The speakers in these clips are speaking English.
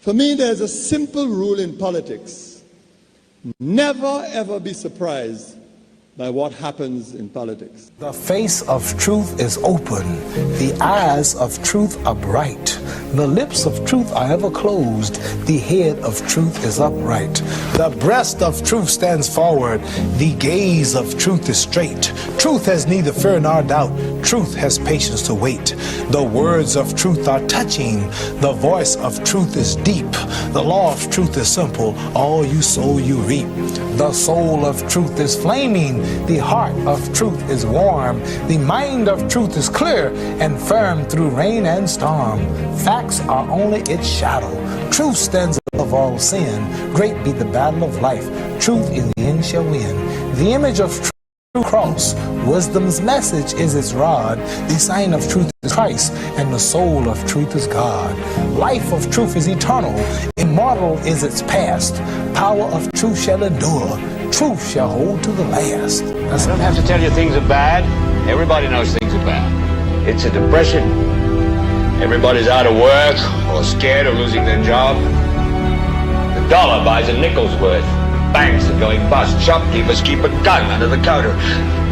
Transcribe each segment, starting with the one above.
For me, there's a simple rule in politics. Never ever be surprised by what happens in politics. The face of truth is open. The eyes of truth are bright. The lips of truth are ever closed. The head of truth is upright. The breast of truth stands forward. The gaze of truth is straight. Truth has neither fear nor doubt. Truth has patience to wait. The words of truth are touching. The voice of truth is deep. The law of truth is simple. All you sow, you reap. The soul of truth is flaming. The heart of truth is warm. The mind of truth is clear and firm through rain and storm. Facts are only its shadow. Truth stands above all sin. Great be the battle of life. Truth in the end shall win. The image of truth cross. Wisdom's message is its rod. The sign of truth is Christ, and the soul of truth is God. Life of truth is eternal. Immortal is its past. Power of truth shall endure. Truth shall hold to the last. I don't have to tell you things are bad. Everybody knows things are bad. It's a depression. Everybody's out of work or scared of losing their job. The dollar buys a nickel's worth. Banks are going bust. Shopkeepers keep a gun under the counter.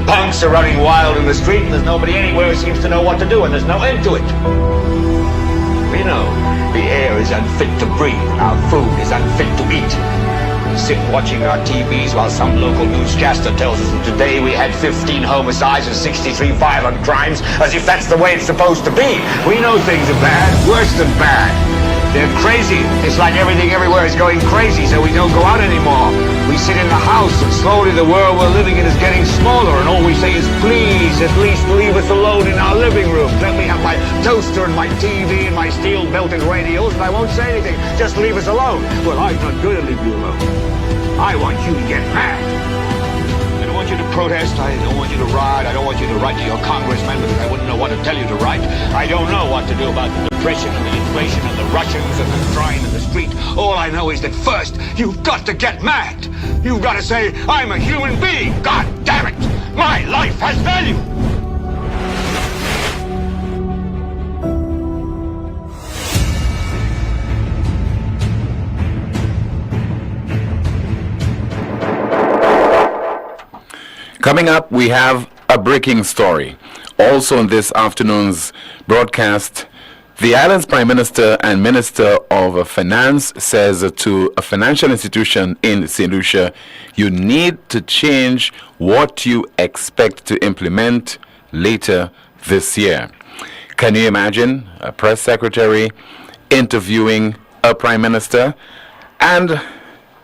Punks are running wild in the street, and there's nobody anywhere who seems to know what to do, and there's no end to it. We know the air is unfit to breathe. Our food is unfit to eat. We sit watching our TVs while some local newscaster tells us that today we had 15 homicides and 63 violent crimes, as if that's the way it's supposed to be. We know things are bad, worse than bad. They're crazy. It's like everything everywhere is going crazy, so we don't go out anymore. We sit in the house, and slowly the world we're living in is getting smaller, and all we say is, please, at least leave us alone in our living room. Let me have my toaster and my TV and my steel-belted radios, and I won't say anything. Just leave us alone. Well, I'm not going to leave you alone. I want you to get mad. I don't want you to protest. I don't want you to riot. I don't want you to write to your congressman because I wouldn't know what to tell you to write. I don't know what to do about the depression and the inflation and the Russians and the crying in the street. All I know is that first, you've got to get mad. You've got to say, I'm a human being. God damn it. My life has value. Coming up, we have a breaking story. Also in this afternoon's broadcast, the island's Prime Minister and Minister of Finance says to a financial institution in St. Lucia, you need to change what you expect to implement later this year. Can you imagine a press secretary interviewing a Prime Minister? And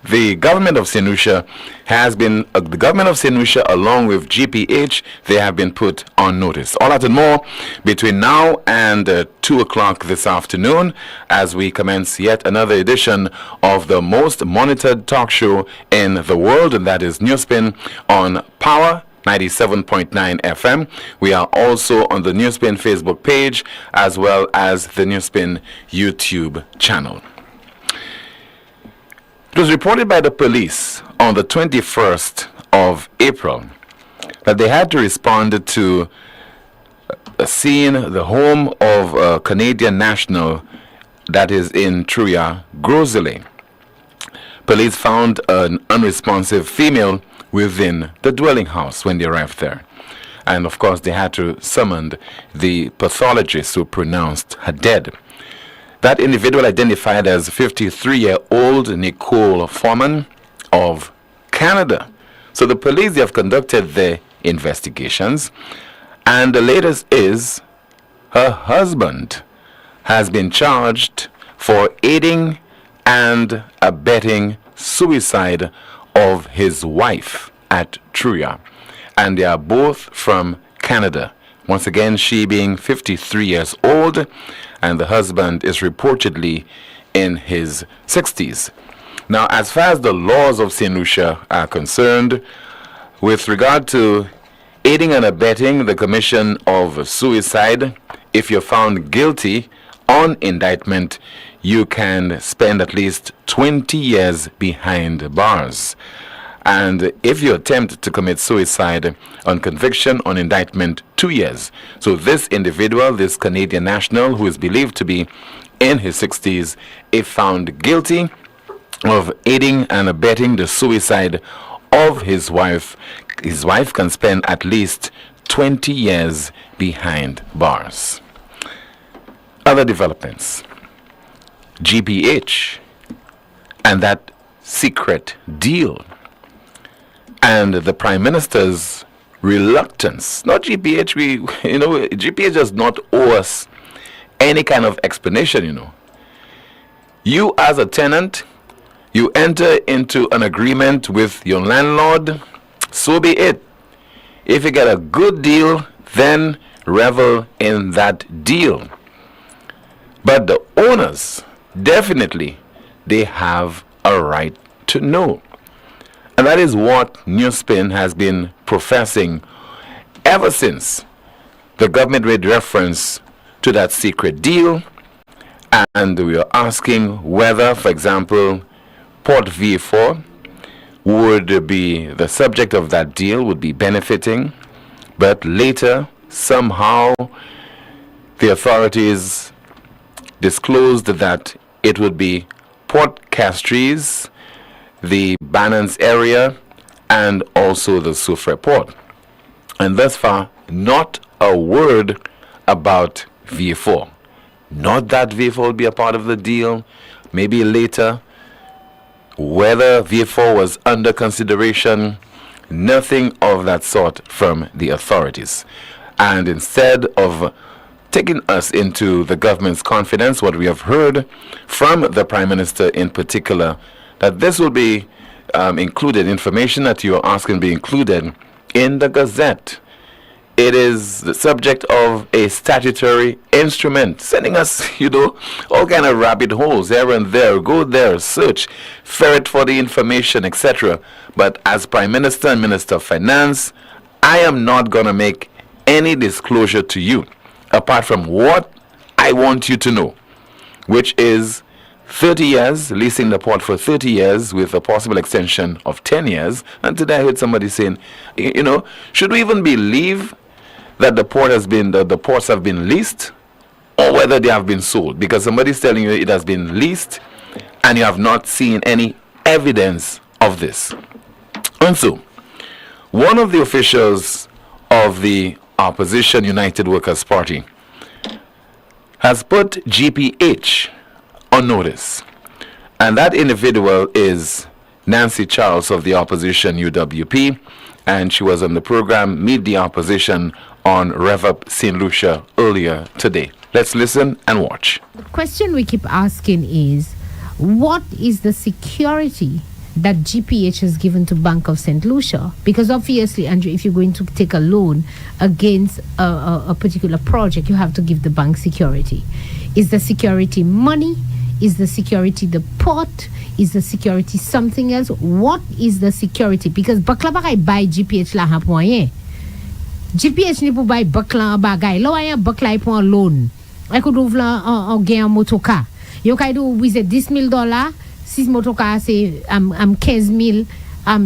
the government of St. Lucia has been, the government of St. Lucia along with GPH, they have been put on notice. All that and more between now and 2 o'clock this afternoon as we commence yet another edition of the most monitored talk show in the world, and that is NewsSpin on Power 97.9 FM. We are also on the NewsSpin Facebook page as well as the NewsSpin YouTube channel. It was reported by the police on the 21st of April that they had to respond to a scene, the home of a Canadian national that is in Truya, Grosely. Police found an unresponsive female within the dwelling house when they arrived there. And of course, they had to summon the pathologist who pronounced her dead. That individual identified as 53-year-old Nicole Foreman of Canada. So the police, they have conducted their investigations, and the latest is her husband has been charged for aiding and abetting suicide of his wife at Truya. And they are both from Canada. Once again, she being 53 years old, and the husband is reportedly in his 60s. Now, as far as the laws of St. Lucia are concerned, with regard to aiding and abetting the commission of suicide, if you're found guilty on indictment, you can spend at least 20 years behind bars. And if you attempt to commit suicide on conviction, on indictment, 2 years. So this individual, this Canadian national, who is believed to be in his 60s, if found guilty of aiding and abetting the suicide of his wife can spend at least 20 years behind bars. Other developments. GPH and that secret deal and the Prime Minister's reluctance. Not GPH, GPH does not owe us any kind of explanation, You as a tenant, you enter into an agreement with your landlord, so be it. If you get a good deal, then revel in that deal. But the owners, definitely, they have a right to know. And that is what NewsSpin has been professing ever since the government made reference to that secret deal. And we are asking whether, for example, Port V4 would be the subject of that deal, would be benefiting. But later, somehow, the authorities disclosed that it would be Port Castries, the Bannans area, and also the Soufrière port. And thus far, not a word about V4. Not that V4 will be a part of the deal, maybe later. Whether V4 was under consideration, nothing of that sort from the authorities. And instead of taking us into the government's confidence, what we have heard from the Prime Minister in particular, that this will be included, information that you are asking be included in the Gazette. It is the subject of a statutory instrument, sending us, all kind of rabbit holes here and there. Go there, search, ferret for the information, etc. But as Prime Minister and Minister of Finance, I am not going to make any disclosure to you, apart from what I want you to know, which is 30 years, leasing the port for 30 years with a possible extension of 10 years. And today I heard somebody saying, should we even believe that the ports have been leased, or whether they have been sold? Because somebody's telling you it has been leased and you have not seen any evidence of this. And so, one of the officials of the opposition United Workers' Party has put GPH on notice. And that individual is Nancy Charles of the opposition UWP, and she was on the program Meet the Opposition on Rev Up St. Lucia earlier today. Let's listen and watch. The question we keep asking is, what is the security that GPH has given to Bank of St. Lucia? Because obviously, Andrew, if you're going to take a loan against a particular project, you have to give the bank security. Is the security money? Is the security the port? Is the security something else? What is the security? Because bakla bagay buy GPH la hapoye. GPH ni pou buy bakla bagay. Lo ayan bakla pour loan. I could ouvla en gain motoka. Yo kay do with $10,000. Si motoka c'est 15,000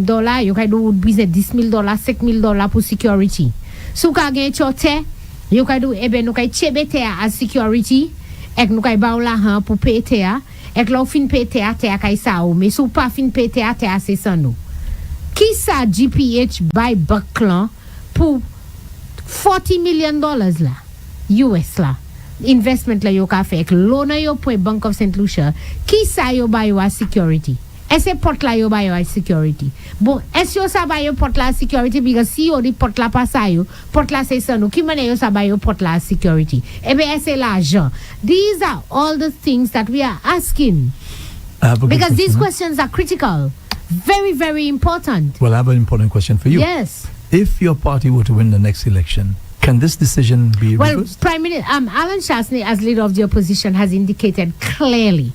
dollars. Yo kay do with $10,000, $5,000 pour security. Sou ka gen chote, yo kay do nou kay chebe te as security. Ek nou kay ba ou la han pou pay te a. Ek la ou fin pay te a kay sa ou. Mais sou pa fin pay te a se san nou. Ki sa GPH buy baklan pou $40 million la, US la. Investment la yo ka fe ek loan yo pou Bank of St. Lucia. Ki sa yo buy yo a security? Ese port la yo buy yo a security. Bon, es yo sa buy yo port la security because si yo di port la pa sa yo, port la se san nou. Ki mane yo sa buy yo port la security? Ebe ese l'argent. These are all the things that we are asking. Because these questions are critical. Very, very important. Well, I have an important question for you. Yes. If your party were to win the next election, can this decision be reversed? Prime Minister Alan Shastney, as leader of the opposition, has indicated clearly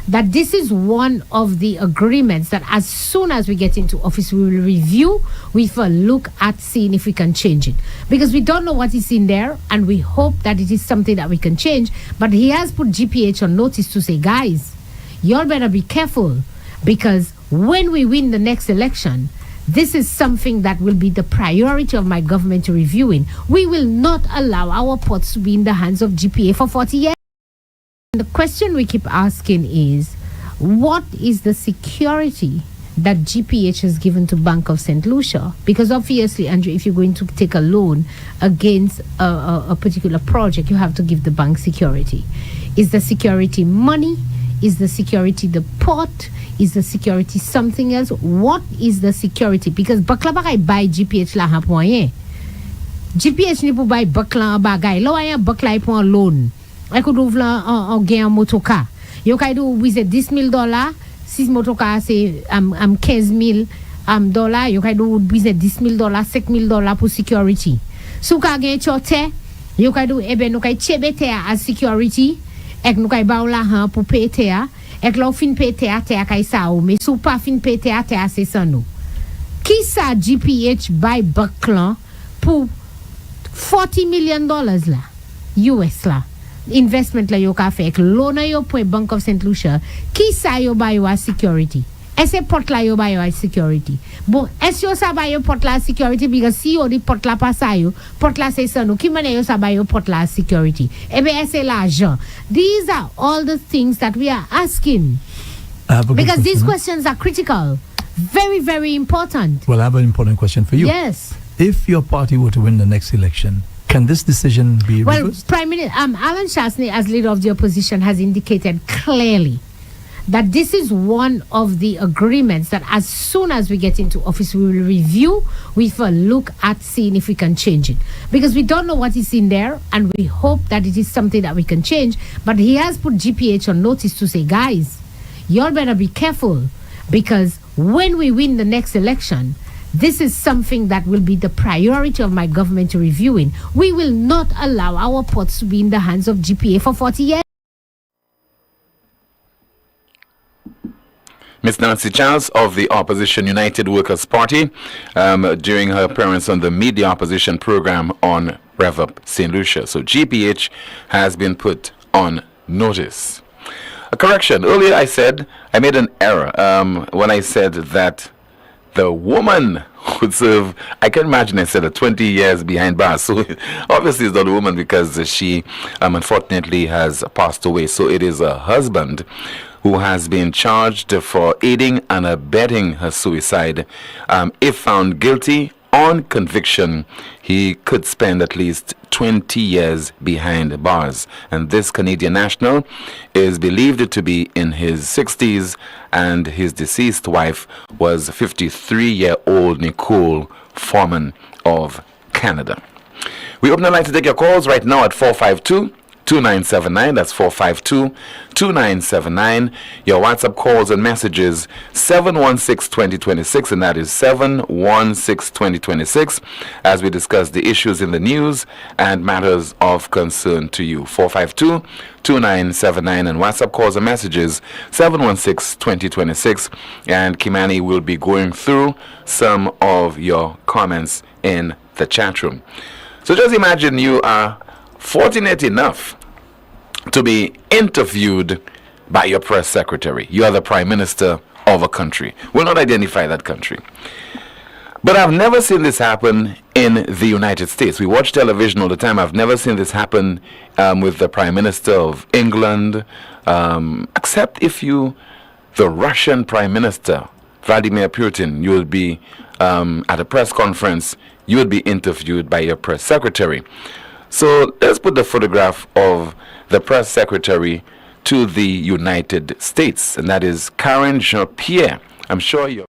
that this is one of the agreements that as soon as we get into office, we will review with a look at seeing if we can change it. Because we don't know what is in there, and we hope that it is something that we can change. But he has put GPH on notice to say, guys, y'all better be careful, because when we win the next election, this is something that will be the priority of my government to review in. We will not allow our ports to be in the hands of GPA for 40 years. The question we keep asking is, what is the security that GPH has given to Bank of St. Lucia? Because obviously, Andrew, if you're going to take a loan against a particular project, you have to give the bank security. Is the security money? Is the security the port? Is the security something else? What is the security? Because bakla bagay buy GPH la ha poyen. GPH ni pou buy bakla bagay. Lo ayan bakla pour un loan. I could ouvre un gain en motoka. You can do with $10,000. Si motoka c'est 15,000 dollars, you can do with $10,000, $5,000 pour security. So ka gain chote, you can do ebe nou kay chebe te as security. Ek nou kay ba ou la han pour payer te a. Ek la ou fin payer te a kay sa ou. Mais sou pa fin payer te a se san nou. Ki sa GPH buy baklan pour $40 million la? US la. Investment la yo ka fe ek loan yo pou Bank of St. Lucia. Ki sa yo ba yo a security? Ese port la yo ba yo a security? Bon, es yo sa ba yo port la security because si yo di port la pa sa yo, port la se san nou. Ki mane yo sa ba yo port la security? Ebe ese l'argent. These are all the things that we are asking. Because these questions are critical. Very, very important. Well, I have an important question for you. Yes. If your party were to win the next election, can this decision be reversed? Prime Minister Alan Shastney, as leader of the opposition, has indicated clearly that this is one of the agreements that as soon as we get into office, we will review with a look at seeing if we can change it. Because we don't know what is in there, and we hope that it is something that we can change. But he has put GPH on notice to say, guys, y'all better be careful, because when we win the next election, this is something that will be the priority of my government to reviewing. We will not allow our ports to be in the hands of GPA for 40 years. Ms. Nancy Charles of the Opposition United Workers Party during her appearance on the Media Opposition program on Rev Up St. Lucia. So GPH has been put on notice. A correction. Earlier I made an error when I said that the woman would serve, I can imagine I said 20 years behind bars. So obviously it's not a woman because she unfortunately has passed away. So it is a husband who has been charged for aiding and abetting her suicide. If found guilty on conviction, he could spend at least 20 years behind bars. And this Canadian national is believed to be in his 60s, and his deceased wife was 53-year-old Nicole Foreman of Canada. We open the line to take your calls right now at 452-2979. That's 452-2979. Your WhatsApp calls and messages 716-2026, and that is 716-2026, as we discuss the issues in the news and matters of concern to you. 452-2979, and WhatsApp calls and messages 716-2026. And Kimani will be going through some of your comments in the chat room. So just imagine you are fortunate enough to be interviewed by your press secretary. You are the prime minister of a country. We'll not identify that country. But I've never seen this happen in the United States. We watch television all the time. I've never seen this happen with the prime minister of England, except if the Russian prime minister, Vladimir Putin, you will be at a press conference, you would be interviewed by your press secretary. So let's put the photograph of the press secretary to the United States, and that is Karen Jean-Pierre. I'm sure you're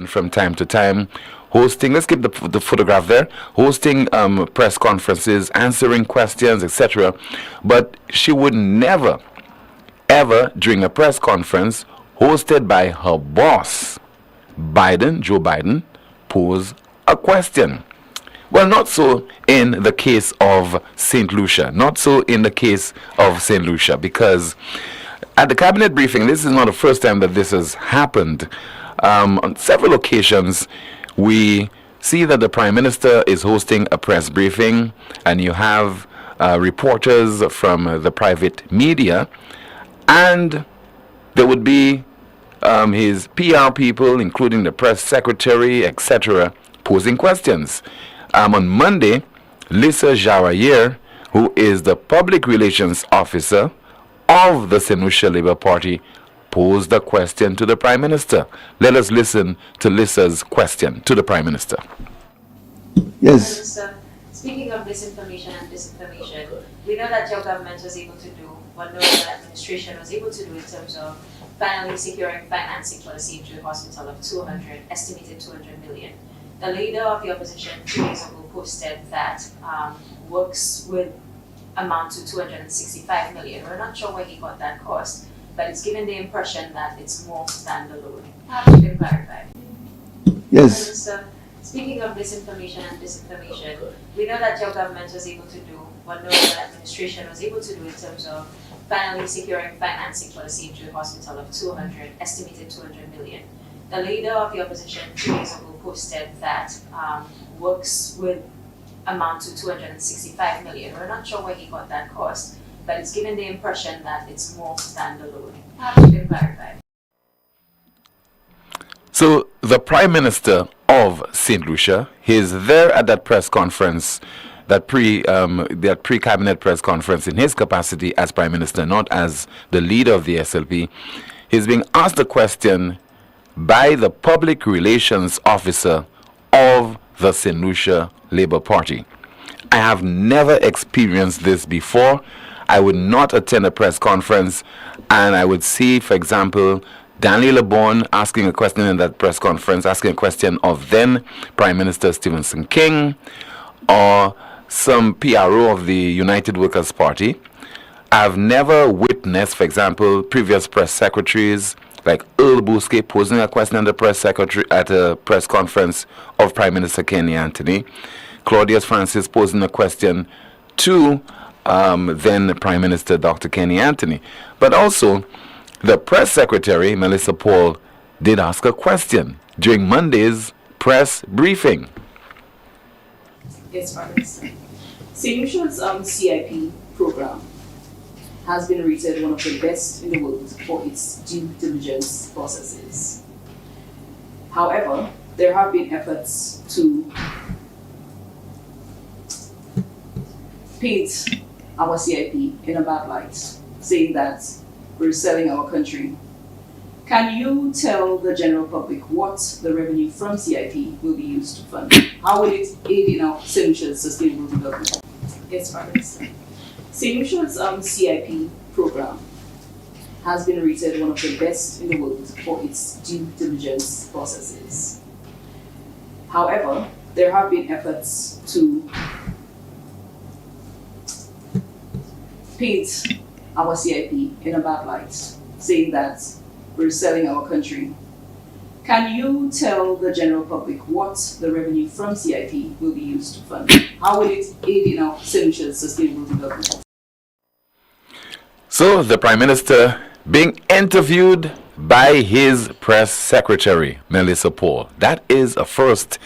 from time to time hosting, let's keep the photograph there, hosting press conferences, answering questions, etc. But she would never, ever, during a press conference hosted by her boss, Joe Biden, pose a question. Well, not so in the case of St. Lucia. Not so in the case of St. Lucia, because at the cabinet briefing, this is not the first time that this has happened. On several occasions, we see that the Prime Minister is hosting a press briefing, and you have reporters from the private media, and there would be his PR people, including the press secretary, etc., posing questions. On Monday, Lisa Jarayer who is the public relations officer of the St. Lucia Labour Party, posed a question to the Prime Minister. Let us listen to Lissa's question to the Prime Minister. Yes. Minister, speaking of disinformation and disinformation, we know that your government was able to do what no other administration was able to do in terms of finally securing financing for the St. Jude Hospital of estimated 200 million. The leader of the opposition 2 days ago posted that works would amount to 265 million. We're not sure where he got that cost, but it's given the impression that it's more standalone. Perhaps you can clarify. Yes. Minister, speaking of disinformation and disinformation, we know that your government was able to do what no other administration was able to do in terms of finally securing financing for the St. Jude Hospital of estimated 200 million. The leader of the opposition 2 days ago posted that works would amount to 265 million. We're not sure where he got that cost, but it's given the impression that it's more standalone. Perhaps you can clarify. So the Prime Minister of St. Lucia, he is there at that press conference, that pre-cabinet press conference in his capacity as Prime Minister, not as the leader of the SLP. He's being asked a question by the public relations officer of the St. Lucia Labour Party. I have never experienced this before. I would not attend a press conference and I would see, for example, Daniel LeBon asking a question in that press conference, asking a question of then Prime Minister Stephenson King or some PRO of the United Workers' Party. I've never witnessed, for example, previous press secretaries like Earl Bousquet posing a question at a press conference of Prime Minister Kenny Anthony, Claudius Francis posing a question to then Prime Minister Dr. Kenny Anthony. But also, the press secretary, Melissa Paul, did ask a question during Monday's press briefing. Yes, Prime Minister. St. Lucia's CIP program has been rated one of the best in the world for its due diligence processes. However, there have been efforts to paint our CIP in a bad light, saying that we're selling our country. Can you tell the general public what the revenue from CIP will be used to fund? How will it aid in our St. Lucia's sustainable development? Yes, Prime Minister. St. Lucia's CIP program has been rated one of the best in the world for its due diligence processes. However, there have been efforts to paint our CIP in a bad light, saying that we're selling our country. Can you tell the general public what the revenue from CIP will be used to fund? How will it aid in our St. Lucia's sustainable development? So the Prime Minister being interviewed by his press secretary, Melissa Paul. That is a first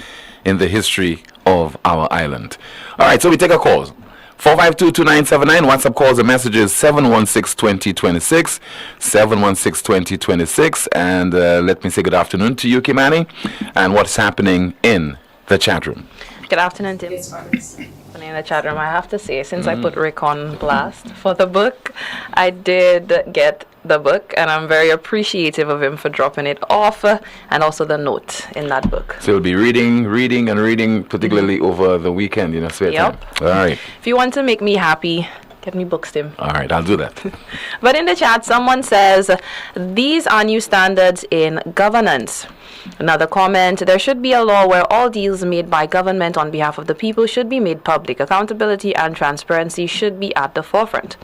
in the history of our island. All right, so we take a call. 452-2979, WhatsApp calls and messages 716-2026, 716-2026. And let me say good afternoon to you, Kimani, and what's happening in the chat room. Good afternoon, Tim. Yes, Prime Minister. In the chat room, I have to say, since I put Rick on blast for the book, I did get the book, and I'm very appreciative of him for dropping it off, and also the note in that book. So you'll be reading, particularly over the weekend, spare time. All right. If you want to make me happy, get me books, Tim. All right, I'll do that. But in the chat, someone says, these are new standards in governance. Another comment, there should be a law where all deals made by government on behalf of the people should be made public. Accountability and transparency should be at the forefront.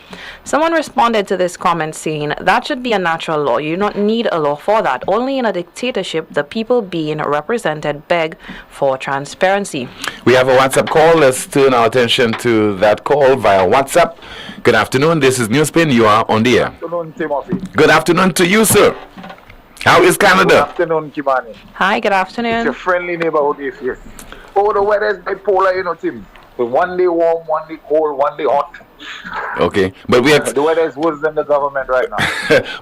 Someone responded to this comment saying, that should be a natural law. You do not need a law for that. Only in a dictatorship, the people being represented beg for transparency. We have a WhatsApp call. Let's turn our attention to that call via WhatsApp. Good afternoon. This is NewsSpin. You are on the air. Good afternoon, Timothy. Good afternoon to you, sir. How is Canada? Good afternoon, Kimani. Hi, good afternoon. It's your friendly neighborhood is here. Oh, the weather is bipolar, Tim. So one day warm, one day cold, one day hot. Okay, but the weather is worse than the government right now.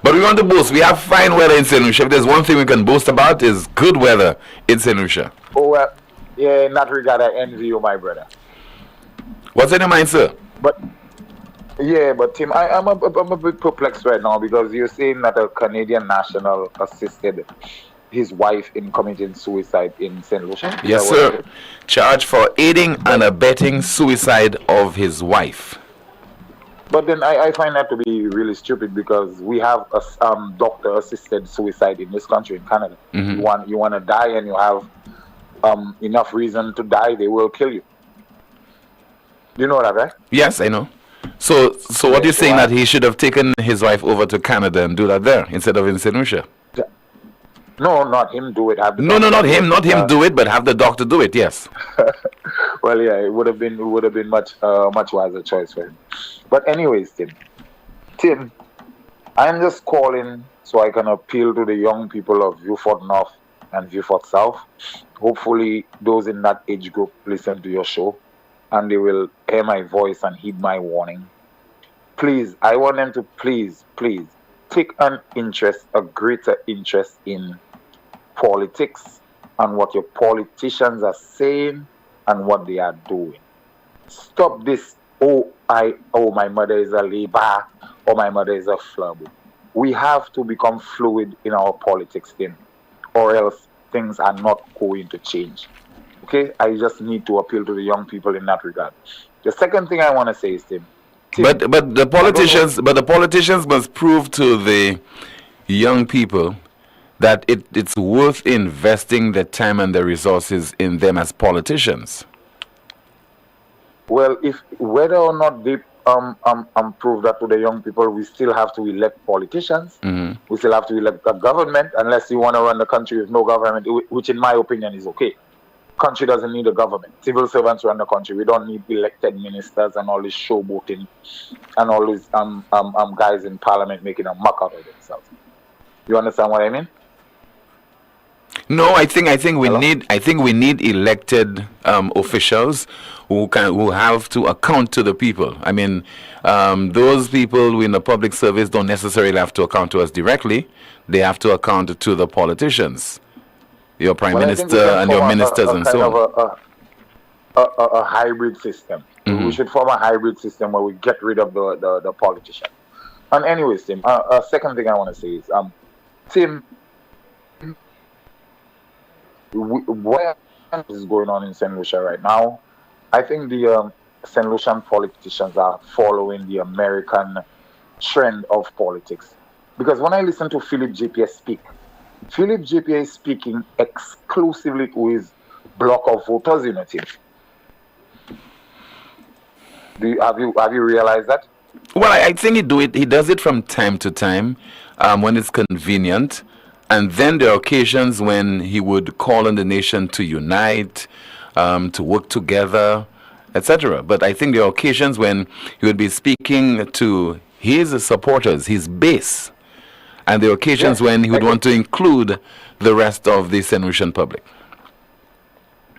But we want to boast. We have fine weather in St. Lucia. If there's one thing we can boast about is good weather in St. Lucia. Oh, well, yeah, in that regard, I envy you, my brother. What's in your mind, sir? But yeah, but Tim, I'm a bit perplexed right now because you're saying that a Canadian national assisted his wife in committing suicide in St. Lucia. Is Yes, that what sir. it is? Charged for aiding and abetting suicide of his wife. But then I find that to be really stupid because we have a doctor-assisted suicide in this country, in Canada. You want to die and you have enough reason to die, they will kill you. You know that, right? Yes, I know. So what you're so saying that he should have taken his wife over to Canada and do that there instead of in St. Lucia? No, not him do it. Have the No, doctor not do him, it. not him do it, but have the doctor do it. Yes. Well, yeah, it would have been much wiser choice for him. But anyways, Tim, I'm just calling so I can appeal to the young people of Viewfort North and Viewfort South. Hopefully, those in that age group listen to your show, and they will hear my voice and heed my warning. Please, I want them to please take a greater interest in politics and what your politicians are saying and what they are doing. Stop this, my mother is a Labour or my mother is a Flub. We have to become fluid in our politics then, or else things are not going to change. Okay? I just need to appeal to the young people in that regard. The second thing I want to say is, Tim, but the politicians must prove to the young people that it's worth investing the time and the resources in them as politicians. Well, if whether or not they prove that to the young people, we still have to elect politicians. We still have to elect a government, unless you want to run the country with no government, which in my opinion is okay. Country doesn't need a government. Civil servants run the country. We don't need elected ministers and all this showboating and all these guys in parliament making a muck out of themselves. You understand what I mean? No, I think we need elected officials who have to account to the people. I mean, those people in the public service don't necessarily have to account to us directly. They have to account to the politicians, your prime minister and your ministers and so on. A hybrid system. We should form a hybrid system where we get rid of the politician. And anyways, Tim, a second thing I want to say is, Tim, what is going on in St. Lucia right now? I think the St. Lucian politicians are following the American trend of politics. Because when I listen to Philip JPS speak, Philip JPS is speaking exclusively to his block of voters, you know, Tim. Have you realized that? Well, I think he does it from time to time when it's convenient. And then there are occasions when he would call on the nation to unite, to work together, etc. But I think there are occasions when he would be speaking to his supporters, his base. And there are occasions when he would want to include the rest of the St. Lucian public.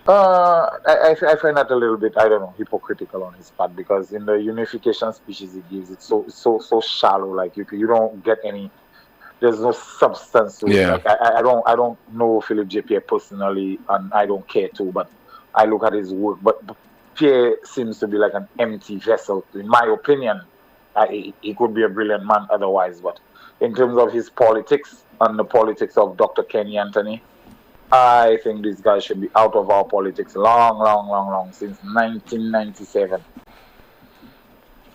I find that a little bit, I don't know, hypocritical on his part, because in the unification speeches he gives, it's so shallow. Like you don't get any. There's no substance to it. Like, I don't know Philip J. Pierre personally, and I don't care to, but I look at his work. But Pierre seems to be like an empty vessel, in my opinion. He could be a brilliant man otherwise, but in terms of his politics and the politics of Dr. Kenny Anthony, I think this guy should be out of our politics long, since 1997,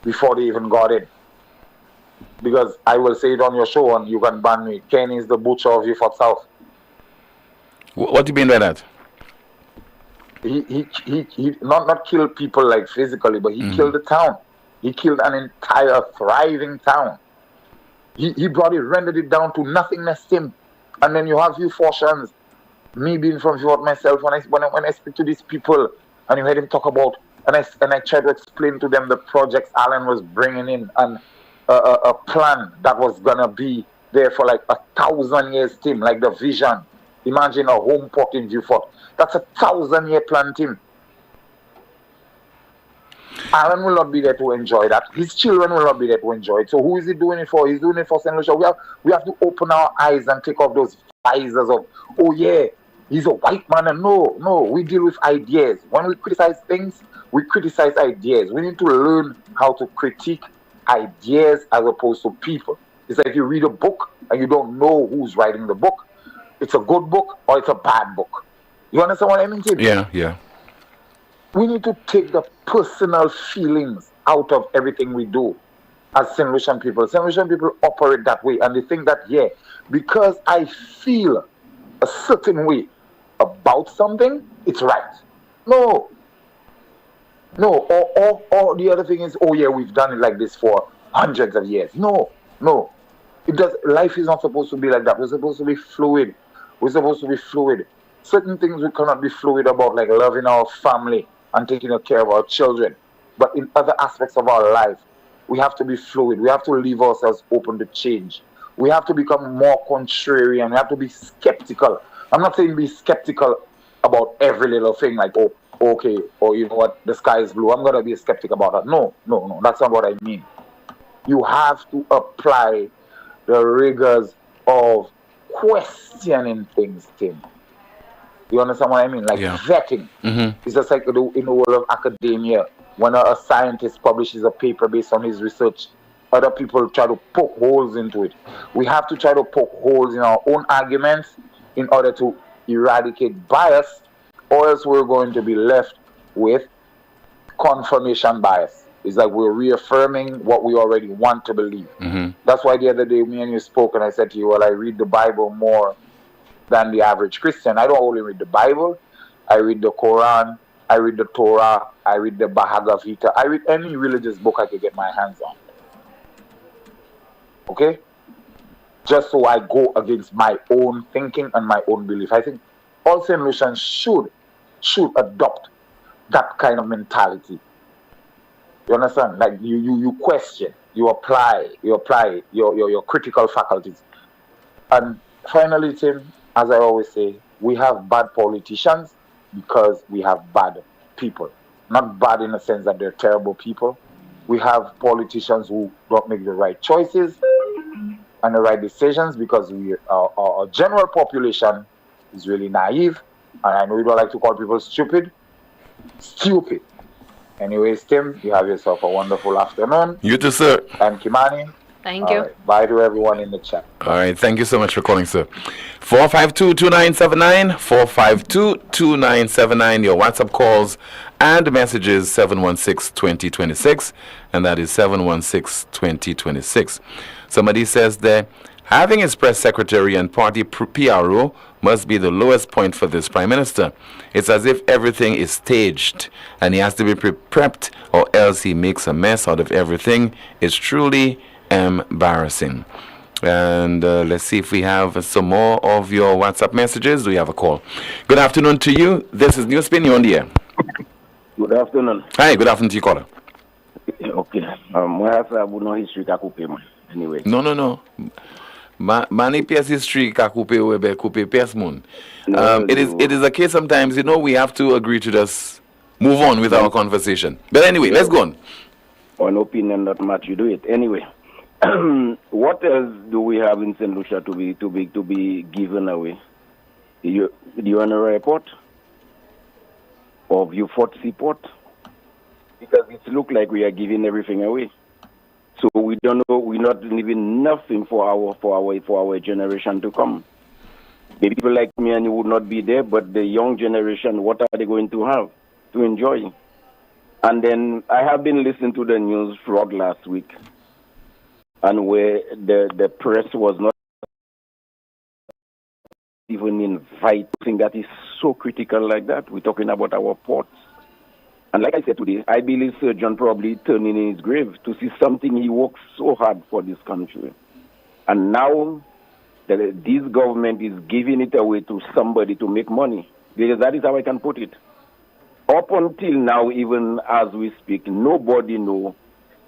before they even got in. Because I will say it on your show and you can ban me. Kenny is the butcher of Viewfort South. What do you mean by that? He not killed people like physically, but he killed the town. He killed an entire thriving town. He rendered it down to nothingness, Tim. And then you have you Fortians, me being from Viewfort myself, when I speak to these people and you heard him talk about, and I try to explain to them the projects Alan was bringing in and a plan that was gonna be there for like 1,000 years, Tim, like the vision. Imagine a home port in Viewfort. That's 1,000-year plan, Tim. Alan will not be there to enjoy that. His children will not be there to enjoy it. So who is he doing it for? He's doing it for St. Lucia. We have to open our eyes and take off those visors of, oh yeah, he's a white man. And no, we deal with ideas. When we criticize things, We criticize ideas. We need to learn how to critique ideas as opposed to people. It's like you read a book and you don't know who's writing the book. It's a good book or it's a bad book. You understand what I mean, Tim? Yeah. We need to take the personal feelings out of everything we do as St. Lucian people. St. Lucian people operate that way, and they think that, because I feel a certain way about something, it's right. No. Or the other thing is, we've done it like this for hundreds of years. No. Life is not supposed to be like that. We're supposed to be fluid. Certain things we cannot be fluid about, like loving our family and taking care of our children. But in other aspects of our life, we have to be fluid. We have to leave ourselves open to change. We have to become more contrarian. We have to be skeptical. I'm not saying be skeptical about every little thing, like, okay, or you know what, the sky is blue. I'm going to be a skeptic about that. No, that's not what I mean. You have to apply the rigors of questioning things, Tim. You understand what I mean? Like vetting. It's just like in the world of academia, when a scientist publishes a paper based on his research, other people try to poke holes into it. We have to try to poke holes in our own arguments in order to eradicate bias, or else we're going to be left with confirmation bias. It's like we're reaffirming what we already want to believe. That's why the other day me and you spoke and I said to you, I read the Bible more than the average Christian. I don't only read the Bible. I read the Quran. I read the Torah. I read the Bhagavad Gita. I read any religious book I could get my hands on. Okay? Just so I go against my own thinking and my own belief. I think all St. Lucians should adopt that kind of mentality. You understand? Like you question, you apply your critical faculties. And finally, Tim, as I always say, we have bad politicians because we have bad people. Not bad in the sense that they're terrible people. We have politicians who don't make the right choices and the right decisions because our general population is really naive. And I know you don't like to call people stupid. Anyways, Tim, you have yourself a wonderful afternoon. You too, sir. And Kimani. Thank you. Right. Bye to everyone in the chat. All right. Thank you so much for calling, sir. 452-2979, 452-2979. Your WhatsApp calls and messages 716-2026, and that is 716-2026. Somebody says there, having his press secretary and party PRO must be the lowest point for this prime minister. It's as if everything is staged and he has to be prepped, or else he makes a mess out of everything. It's truly embarrassing. And let's see if we have some more of your WhatsApp messages. Do we have a call? Good afternoon to you. This is NewsSpin. You're on the air. Good afternoon. Hi, good afternoon to you, caller. Okay. History anyway. No. Many PS history coupe PS moon. It is a case sometimes, we have to agree to just move on with our conversation. But anyway, let's go on. An opinion not much, you do it. Anyway. What else do we have in St. Lucia to be given away? Do you want a report of you fought Seaport? Because it looks like we are giving everything away. So we don't know. We're not leaving nothing for our generation to come. Maybe people like me and you would not be there, but the young generation, what are they going to have to enjoy? And then I have been listening to the news throughout last week, and where the press was not even inviting, that is so critical like that. We're talking about our ports. And like I said today, I believe Sir John probably turning in his grave to see something he worked so hard for this country. And now this government is giving it away to somebody to make money. Because that is how I can put it. Up until now, even as we speak, nobody knows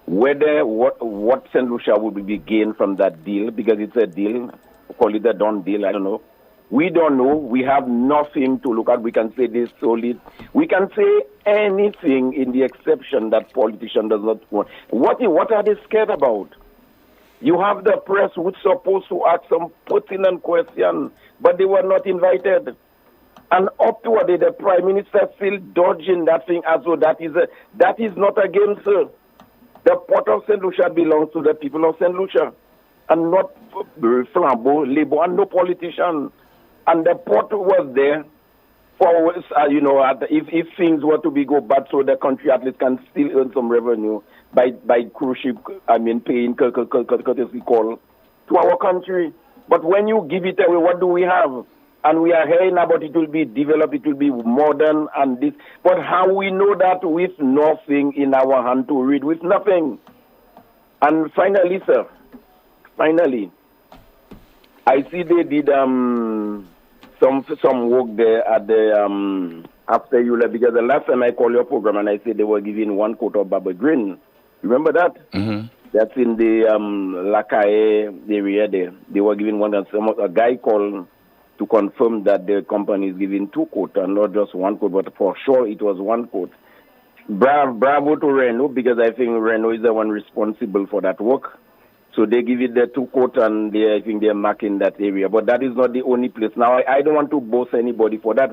whether what St. Lucia will be gained from that deal, because it's a deal, call it a done deal, I don't know. We don't know. We have nothing to look at. We can say this solid. We can say anything in the exception that politician does not want. What are they scared about? You have the press who's supposed to ask some pertinent question, but they were not invited. And up to what the Prime Minister still dodging that thing as though that is not a game, sir. The port of St. Lucia belongs to the people of St. Lucia and not Flambeau, Labour, and no politician. And the port was there for, if things were to go bad, so the country at least can still earn some revenue by cruise ship, paying courtesy call to our country. But when you give it away, what do we have? And we are hearing about it will be developed, it will be modern and this. But how we know that with nothing in our hand to read, with nothing? And finally, sir, I see they did some work there at the after you left, because the last time I called your program and I said they were giving 1 quart of Baba Green. Remember that? Mm-hmm. That's in the Lacaille area there. They were giving one, a guy called to confirm that the company is giving 2 quotes and not just 1 quote, but for sure it was 1 quote. Bravo to Renault, because I think Renault is the one responsible for that work. So they give it the 2 quote and I think they're marking that area. But that is not the only place. Now, I don't want to boast anybody for that.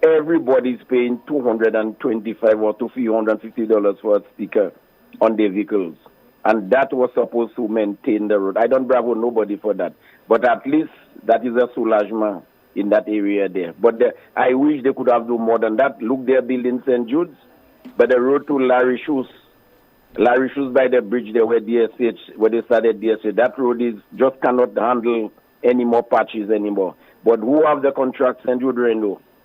Everybody is paying $225 or to $350 for a sticker on their vehicles. And that was supposed to maintain the road. I don't bravo nobody for that. But at least that is a soulagement in that area there. But I wish they could have done more than that. Look, they're building St. Jude's, but the road to Larry Shoes by the bridge there where they started DSH, that road just cannot handle any more patches anymore. But who have the contract? St. Jude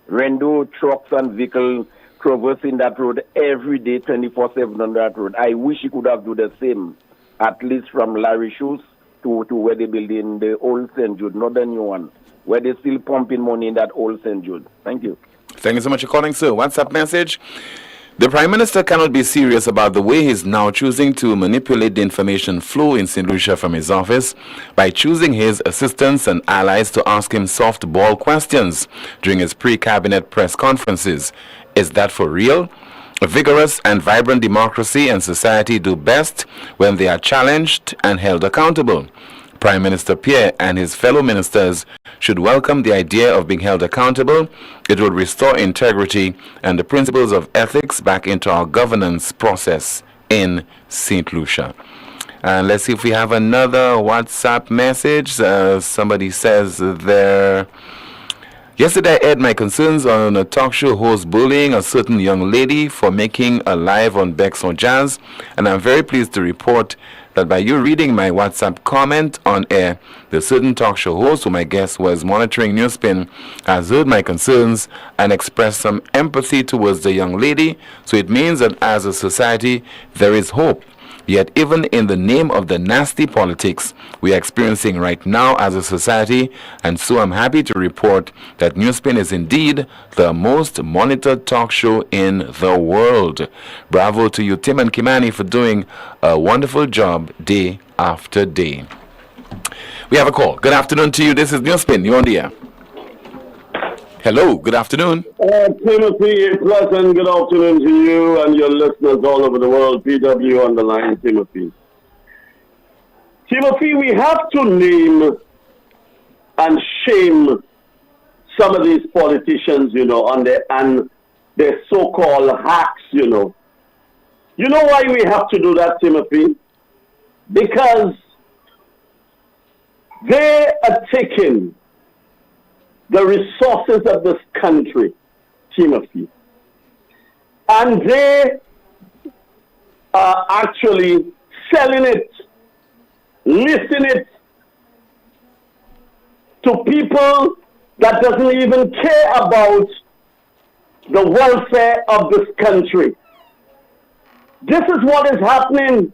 Renault trucks and vehicles traversing that road every day, 24/7 on that road. I wish you could have done the same, at least from Larry Shoes to where they build in the old St. Jude, not the new one, where they're still pumping money in that old St. Jude. Thank you. Thank you so much for calling, sir. WhatsApp message. The Prime Minister cannot be serious about the way he's now choosing to manipulate the information flow in St. Lucia from his office by choosing his assistants and allies to ask him softball questions during his pre-cabinet press conferences. Is that for real? A vigorous and vibrant democracy and society do best when they are challenged and held accountable. Prime Minister Pierre and his fellow ministers should welcome the idea of being held accountable. It would restore integrity and the principles of ethics back into our governance process in St. Lucia. And let's see if we have another WhatsApp message. Somebody says there... Yesterday, I aired my concerns on a talk show host bullying a certain young lady for making a live on Bex on Jazz, and I'm very pleased to report that by you reading my WhatsApp comment on air, the certain talk show host, whom I guess was monitoring NewsSpin, has heard my concerns and expressed some empathy towards the young lady. So it means that as a society, there is hope. Yet even in the name of the nasty politics we are experiencing right now as a society, and so I'm happy to report that NewsSpin is indeed the most monitored talk show in the world. Bravo to you, Tim and Kimani, for doing a wonderful job day after day. We have a call. Good afternoon to you. This is NewsSpin. You're on the air. Hello, good afternoon. Timothy, a pleasant good afternoon to you and your listeners all over the world. PW on the line, Timothy. Timothy, we have to name and shame some of these politicians, and their so-called hacks, You know why we have to do that, Timothy? Because they are taking the resources of this country, Timothy, and they are actually selling it, leasing it to people that doesn't even care about the welfare of this country. This is what is happening,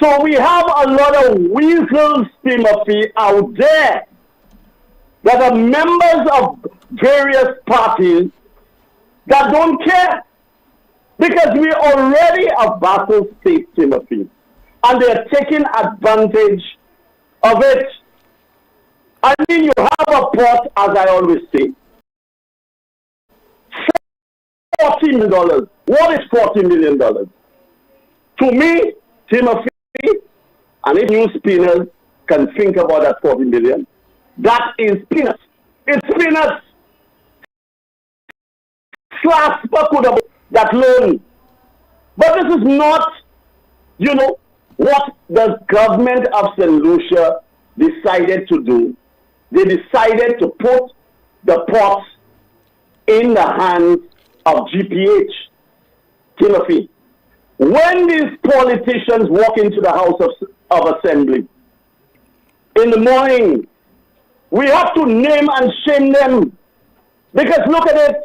So we have a lot of weasels, Timothy, out there that are members of various parties that don't care. Because we already a vassal state, Timothy, and they're taking advantage of it. I mean, you have a port, as I always say, $40 million. What is $40 million? To me, Timothy, and if NewsSpinners can think about that $40 million, that is peanuts. It's peanuts. Slasper could have that loan. But this is not, what the government of St. Lucia decided to do. They decided to put the pots in the hands of GPH. Timothy, when these politicians walk into the House of Assembly in the morning, we have to name and shame them. Because look at it.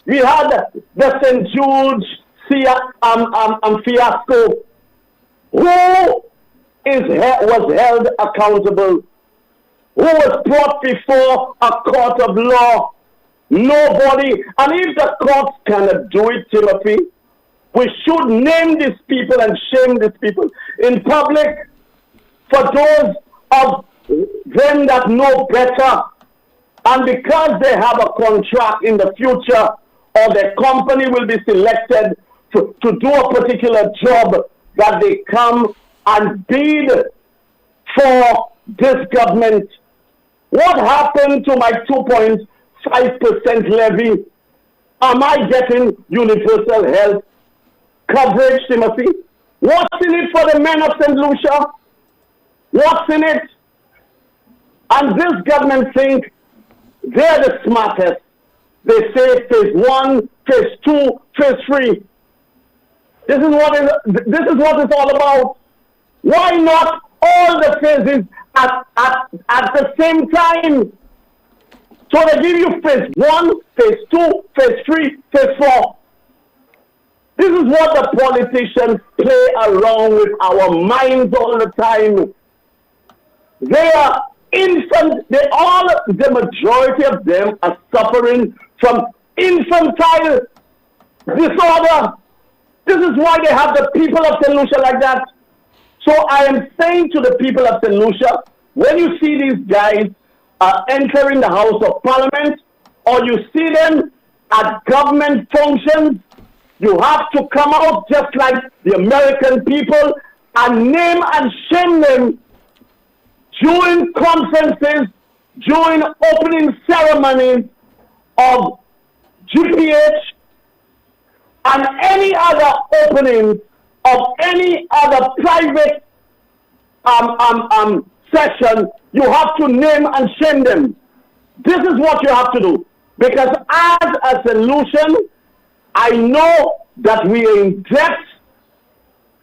We had the St. Jude's fiasco. Who was held accountable? Who was brought before a court of law? Nobody. And if the courts cannot do it, Timothy, we should name these people and shame these people in public. For those of them that know better, and because they have a contract in the future, or their company will be selected to do a particular job, that they come and bid for this government. What happened to my 2.5% levy? Am I getting universal health coverage, Timothy? What's in it for the men of St. Lucia? What's in it? And this government think they're the smartest. They say phase 1, phase 2, phase 3. This is what it's all about. Why not all the phases at the same time? So they give you phase 1, phase 2, phase 3, phase 4. This is what the politicians play around with our minds all the time. They are infant. The majority of them are suffering from infantile disorder. This is why they have the people of St. Lucia like that. So I am saying to the people of St. Lucia, when you see these guys entering the House of Parliament, or you see them at government functions, you have to come out just like the American people and name and shame them during conferences, during opening ceremonies of GPH and any other openings of any other private session. You have to name and shame them. This is what you have to do. Because as a solution, I know that we are in debt,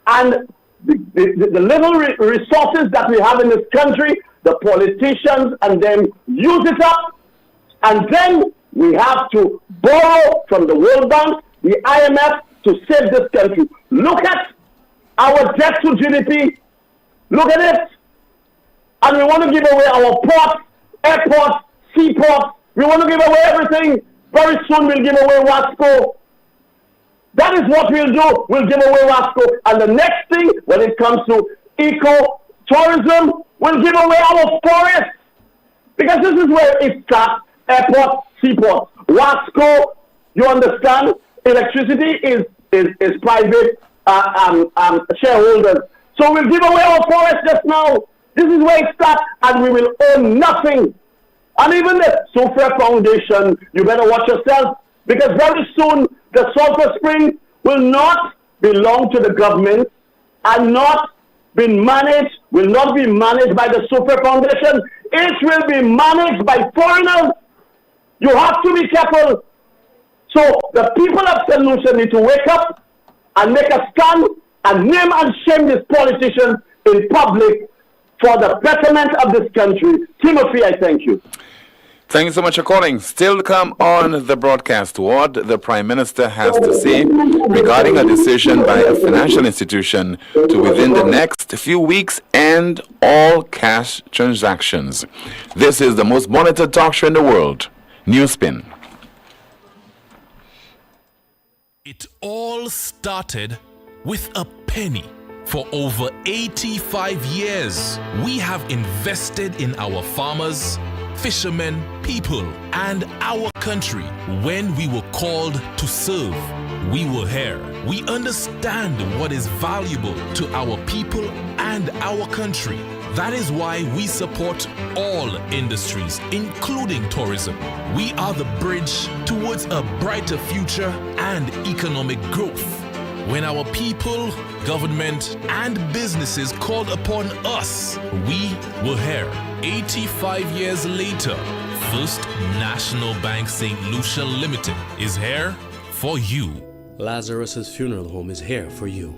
and the little resources that we have in this country, the politicians and them use it up, and then we have to borrow from the World Bank, the IMF, to save this country. Look at our debt to GDP. Look at it. And we want to give away our ports, airports, seaports. We want to give away everything. Very soon we'll give away Wasco. That is what we'll do. We'll give away Wasco. And the next thing, when it comes to eco-tourism, we'll give away our forests. Because this is where it starts. Airports, seaports. Wasco, you understand? Electricity is private shareholders. So we'll give away our forests just now. This is where it starts, and we will own nothing. And even the Sulphur Foundation, you better watch yourself, because very soon the sulphur spring will not belong to the government and will not be managed by the Sulphur Foundation. It will be managed by foreigners. You have to be careful. So the people of St. Lucia need to wake up and make a stand and name and shame these politicians in public for the betterment of this country. Timothy, I thank you. Thank you so much for calling. Still to come on the broadcast, what the Prime Minister has to say regarding a decision by a financial institution to within the next few weeks end all cash transactions. This is the most monitored talk show in the world, NewsSpin. It all started with a penny. For over 85 years, we have invested in our farmers, fishermen, people, and our country. When we were called to serve, we were here. We understand what is valuable to our people and our country. That is why we support all industries, including tourism. We are the bridge towards a brighter future and economic growth. When our people, government, and businesses called upon us, we were here. 85 years later, First National Bank St. Lucia Limited is here for you. Lazarus's Funeral Home is here for you.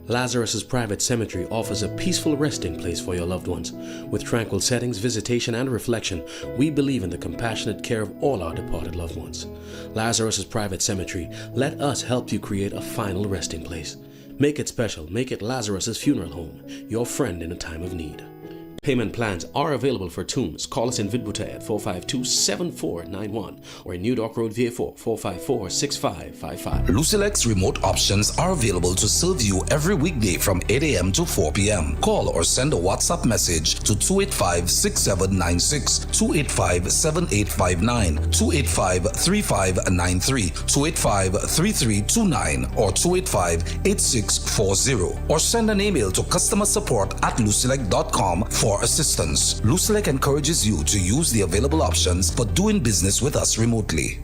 Lazarus's Private Cemetery offers a peaceful resting place for your loved ones. With tranquil settings, visitation, and reflection, we believe in the compassionate care of all our departed loved ones. Lazarus's Private Cemetery, let us help you create a final resting place. Make it special. Make it Lazarus's Funeral Home, your friend in a time of need. Payment plans are available for tombs. Call us in Vidbuta at 452-7491 or in New Dock Road, VA4, 454-6555. Lucilex remote options are available to serve you every weekday from 8 a.m. to 4 p.m. Call or send a WhatsApp message to 285-6796, 285-7859, 285-3593, 285-3329, or 285-8640. Or send an email to customersupport@lucilec.com for assistance. Lucilec encourages you to use the available options for doing business with us remotely.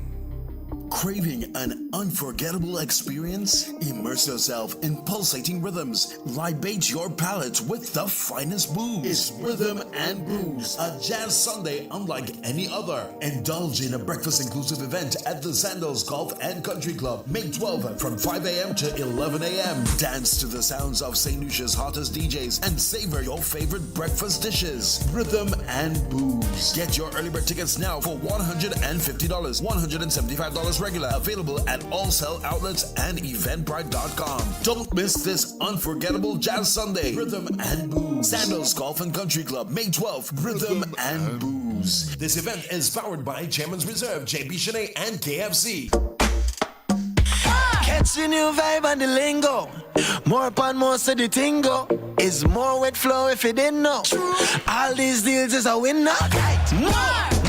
Craving an unforgettable experience? Immerse yourself in pulsating rhythms. Libate your palate with the finest booze. It's Rhythm and Booze, a jazz Sunday unlike any other. Indulge in a breakfast-inclusive event at the Sandals Golf and Country Club, May 12th from 5 a.m. to 11 a.m. Dance to the sounds of St. Lucia's hottest DJs and savor your favorite breakfast dishes. Rhythm and Booze. Get your early bird tickets now for $150, $175 regular. Available at all sell outlets and eventbrite.com. Don't miss this unforgettable jazz Sunday. Rhythm and Booze. Sandals Golf and Country Club, May 12th. Rhythm and Booze. This event is powered by Chairman's Reserve, JB Shanae, and KFC. Catch the new vibe and the lingo. More upon more, so the tingo is more wet flow if you didn't know. All these deals is a winner.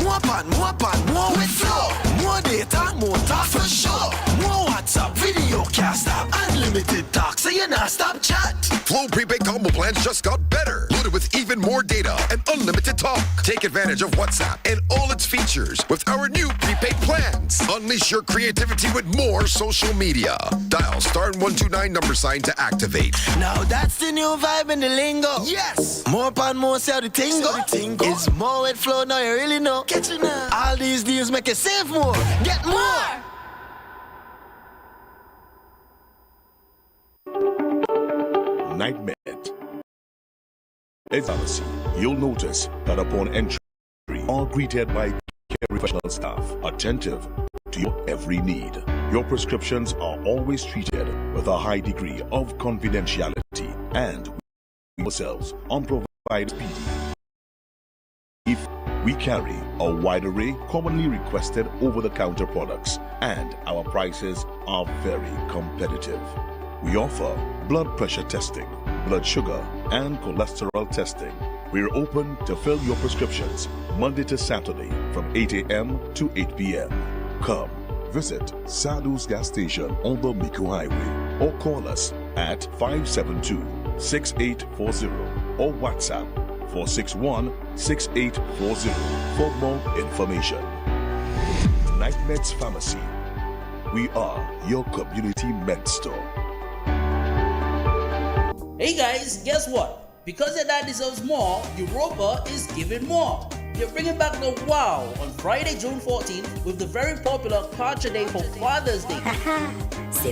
More upon more wet flow. More data, more talk for sure. More WhatsApp, video cast app, unlimited talk, so you not stop chat. Flow prepaid combo plans just got better. Loaded with even more data and unlimited talk. Take advantage of WhatsApp and all its features with our new prepaid plans. Unleash your creativity with more social media. Dial *129 $ to activate. Now that's the new vibe in the lingo. Yes. More upon more, see how the tingo. It's more wet flow, now you really know. Catch it now. All these deals make you save more. Get more. Nightmare. It's pharmacy. You'll notice that upon entry, are greeted by care professional staff, attentive to your every need. Your prescriptions are always treated with a high degree of confidentiality, and we ourselves on provide speedy. If we carry a wide array commonly requested over-the-counter products, and our prices are very competitive. We offer blood pressure testing, blood sugar, and cholesterol testing. We're open to fill your prescriptions Monday to Saturday from 8 a.m. to 8 p.m. Come visit Sadhu's gas station on the Miku Highway or call us at 572-6840 or WhatsApp 461-6840 for more information. Nightmeds Pharmacy. We are your community med store. Hey guys, guess what? Because your dad deserves more, Europa is giving more. They're bringing back the wow on Friday, June 14th with the very popular Culture Day for Father's Day.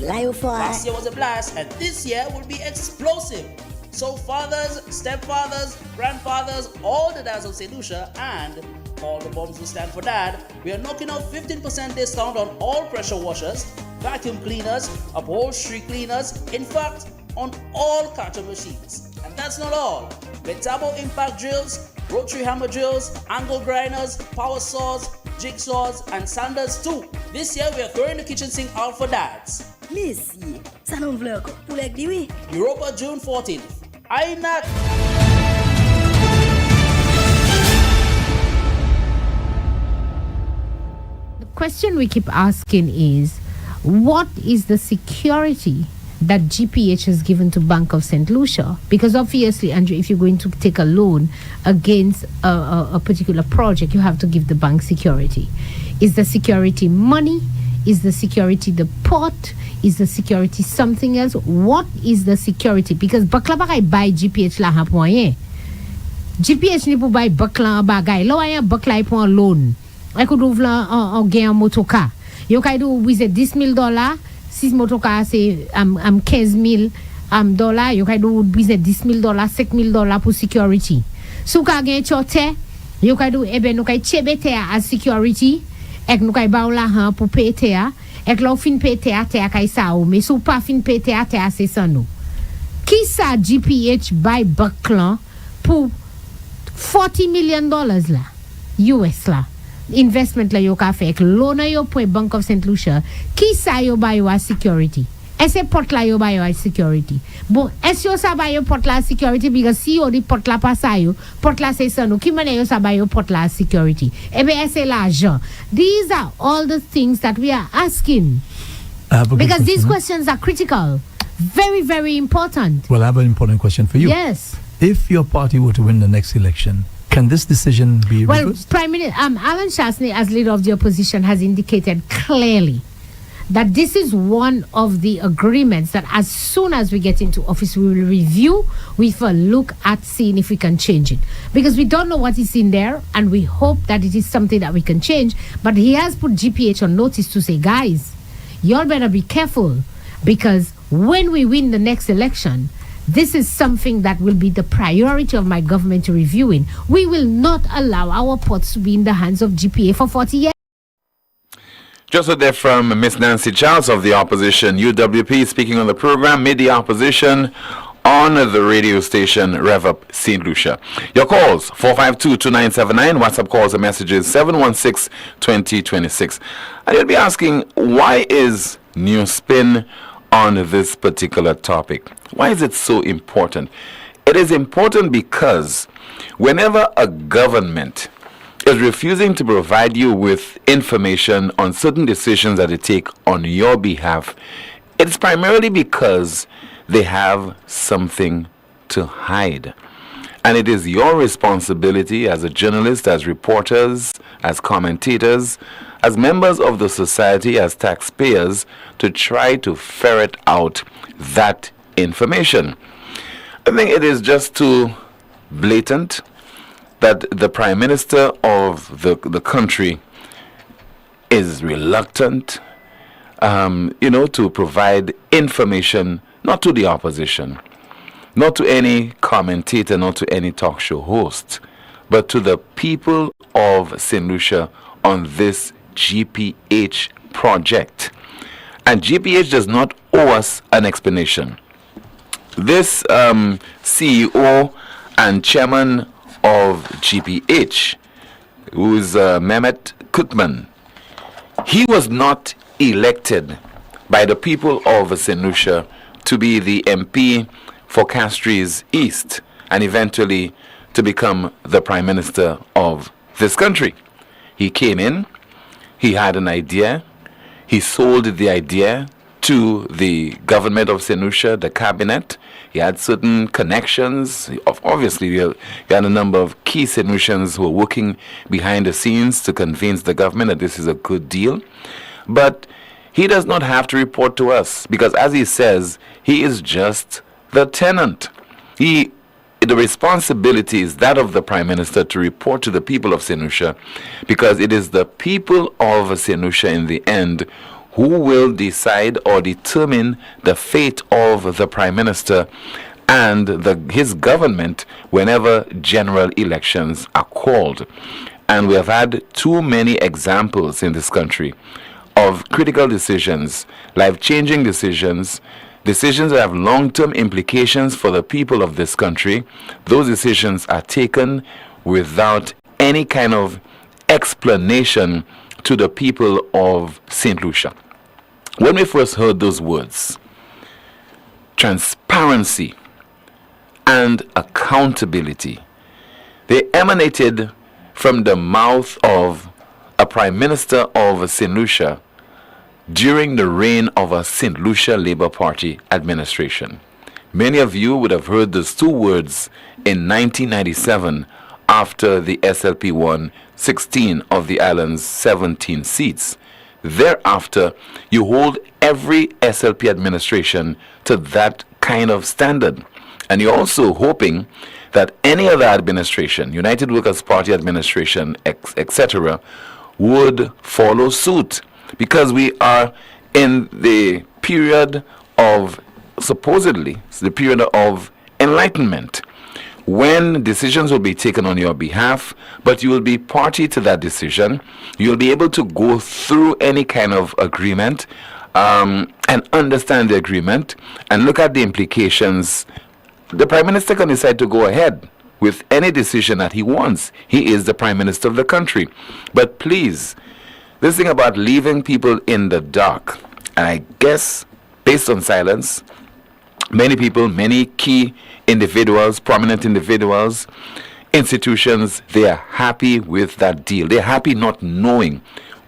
Last year was a blast and this year will be explosive. So fathers, stepfathers, grandfathers, all the dads of St. Lucia and all the moms who stand for dad, we are knocking out 15% discount on all pressure washers, vacuum cleaners, upholstery cleaners, in fact, on all carton machines. And that's not all. With turbo impact drills, rotary hammer drills, angle grinders, power saws, jigsaws, and sanders too. This year we are throwing the kitchen sink out for dads. Missy, ça non vle encore. Pour like diwi. Europa June 14th. I not. The question we keep asking is, what is the security that GPH has given to Bank of St. Lucia? Because obviously, Andrew, if you're going to take a loan against a particular project, you have to give the bank security. Is the security money? Is the security the port? Is the security something else? What is the security? Because bakla bagay buy GPH la ha poyen. GPH ni pou buy bakla bagay. Lo ayan bakla pour un loan. I could ouvre un gain en motoka. Yo kay do wize $10,000. 6 motoka c'est 15,000 dollars. Yo kay do wize $10,000, $5,000 pour security. Sou ka gen chote, yo kay do ebe nou kay chebete as security. Ek nou kay ba ou la han pou pay te a. Ek la ou fin pay te a kay sa ou. Mais sou pa fin pay te a se san nou. Ki sa GPH buy baklan pou $40 million la? US la. Investment la yo ka fe ek loan yo pou Bank of St. Lucia. Ki sa yo buy yo a security? Ese port la yo buy yo a security? Bon, es yo sa buy yo port la security because si yo di port la pa sa yo, port la se san nou. Ki mane yo sa buy yo port la security? Ebe ese la jan. These are all the things that we are asking. Because these questions are critical. Very, very important. Well, I have an important question for you. Yes. If your party were to win the next election, can this decision be reversed? Prime Minister Alan Shastney, as leader of the opposition, has indicated clearly that this is one of the agreements that as soon as we get into office, we will review with a look at seeing if we can change it. Because we don't know what is in there, and we hope that it is something that we can change. But he has put GPH on notice to say, guys, y'all better be careful, because when we win the next election, this is something that will be the priority of my government to reviewing. We will not allow our ports to be in the hands of GPA for 40 years. Just a there from Miss Nancy Charles of the opposition, UWP, speaking on the program, Made the Opposition on the radio station Rev Up St. Lucia. Your calls 452-2979, WhatsApp calls and messages 716-2026. And you'll be asking, why is NewsSpin on this particular topic? Why is it so important? It is important because whenever a government is refusing to provide you with information on certain decisions that they take on your behalf, it's primarily because they have something to hide. And it is your responsibility as a journalist, as reporters, as commentators, as members of the society, as taxpayers, to try to ferret out that information. I think it is just too blatant that the Prime Minister of the country is reluctant, to provide information, not to the opposition, not to any commentator, not to any talk show host, but to the people of St. Lucia on this GPH project. And GPH does not owe us an explanation. This CEO and chairman of GPH, who is Mehmet Kutman, he was not elected by the people of St. Lucia to be the MP for Castries East and eventually to become the Prime Minister of this country. He came in, he had an idea, he sold the idea to the government of St. Lucia, the cabinet. He had certain connections. Obviously, he had a number of key St. Lucians who were working behind the scenes to convince the government that this is a good deal. But he does not have to report to us because, as he says, he is just the tenant. The responsibility is that of the Prime Minister to report to the people of St. Lucia, because it is the people of St. Lucia in the end who will decide or determine the fate of the Prime Minister and his government whenever general elections are called. And we have had too many examples in this country of critical decisions, life-changing decisions, decisions that have long-term implications for the people of this country. Those decisions are taken without any kind of explanation to the people of St. Lucia. When we first heard those words, transparency and accountability, they emanated from the mouth of a Prime Minister of St. Lucia during the reign of a St. Lucia Labour Party administration. Many of you would have heard those two words in 1997 after the SLP won 16 of the island's 17 seats. Thereafter, you hold every SLP administration to that kind of standard. And you're also hoping that any other administration, United Workers' Party administration, etc., would follow suit. Because we are in the period of, supposedly, the period of enlightenment, when decisions will be taken on your behalf, but you will be party to that decision. You'll be able to go through any kind of agreement and understand the agreement and look at the implications. The Prime Minister can decide to go ahead with any decision that he wants. He is the Prime Minister of the country. But please, this thing about leaving people in the dark, and I guess based on silence, many people, many key individuals, prominent individuals, institutions, they are happy with that deal. They're happy not knowing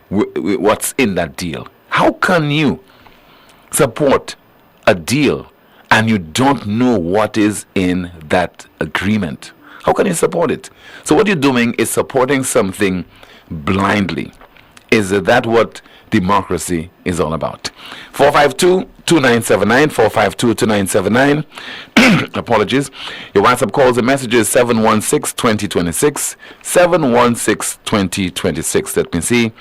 what's in that deal. How can you support a deal and you don't know what is in that agreement? How can you support it? So what you're doing is supporting something blindly. Is that what democracy is all about? 452-2979, 452-2979. Apologies. Your WhatsApp calls and messages 716-2026, 716-2026. Let me see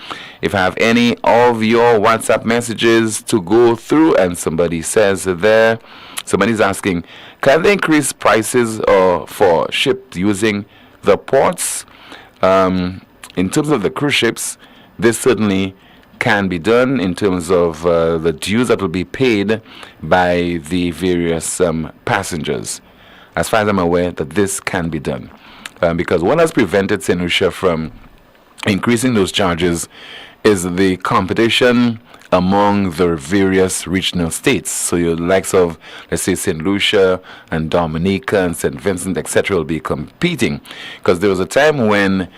if I have any of your WhatsApp messages to go through. And somebody says there, somebody's asking, can they increase prices for ships using the ports? In terms of the cruise ships, this certainly can be done in terms of the dues that will be paid by the various passengers. As far as I'm aware, that this can be done. Because what has prevented St. Lucia from increasing those charges is the competition among the various regional states. So your likes of, let's say, St. Lucia and Dominica and St. Vincent, etc., will be competing. Because there was a time when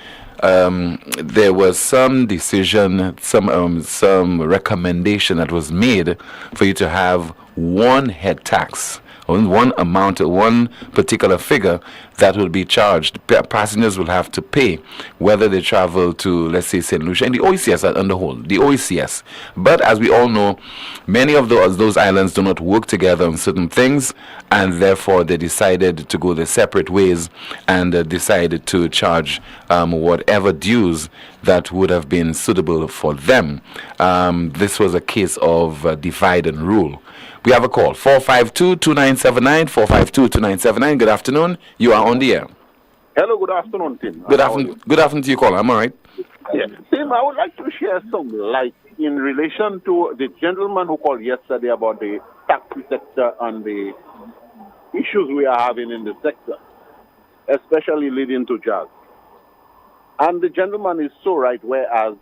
there was some decision, some recommendation that was made for you to have one head tax, one amount, one particular figure that will be charged. Passengers will have to pay whether they travel to, let's say, St. Lucia and the OECS on the whole, the OECS. But as we all know, many of those islands do not work together on certain things, and therefore they decided to go their separate ways and decided to charge whatever dues that would have been suitable for them. This was a case of divide and rule. We have a call, 452-2979, 452-2979. Good afternoon. You are on the air. Hello, good afternoon, Tim. Good afternoon to you, caller. I'm all right. Yeah. Tim, I would like to share some light in relation to the gentleman who called yesterday about the taxi sector and the issues we are having in the sector, especially leading to jazz. And the gentleman is so right, whereas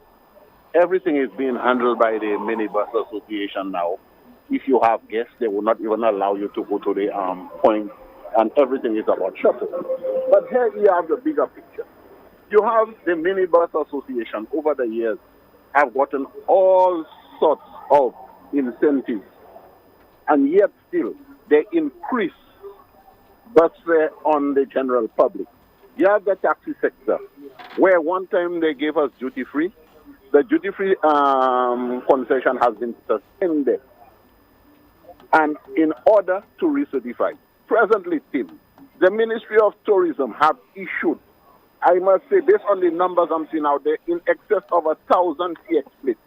everything is being handled by the minibus association now. If you have guests, they will not even allow you to go to the point, and everything is about shuttle. But here you have the bigger picture. You have the minibus association over the years have gotten all sorts of incentives, and yet still they increase bus fare on the general public. You have the taxi sector, where one time they gave us duty-free. The duty-free concession has been suspended. And in order to recertify, presently, Tim, the Ministry of Tourism have issued, I must say, based on the numbers I'm seeing out there, in excess of 1,000 TX plates.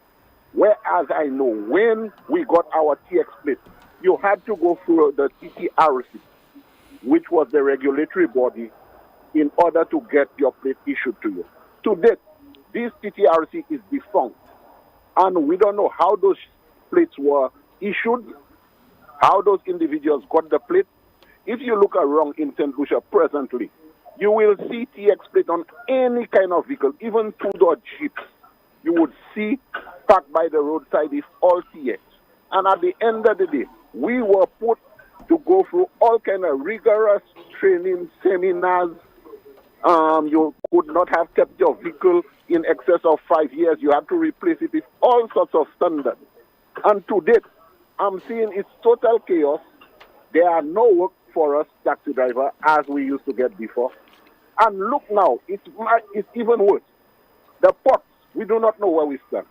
Whereas I know when we got our TX plates, you had to go through the TTRC, which was the regulatory body, in order to get your plate issued to you. To date, this TTRC is defunct, and we don't know how those plates were issued, how those individuals got the plate. If you look around in St. Lucia presently, you will see TX plate on any kind of vehicle, even two-door jeeps. You would see parked by the roadside is all TX. And at the end of the day, we were put to go through all kind of rigorous training seminars. You could not have kept your vehicle in excess of 5 years. You had to replace it with all sorts of standards. And to date, I'm seeing it's total chaos. There are no work for us taxi driver as we used to get before. And look now, it's even worse. The ports, we do not know where we stand.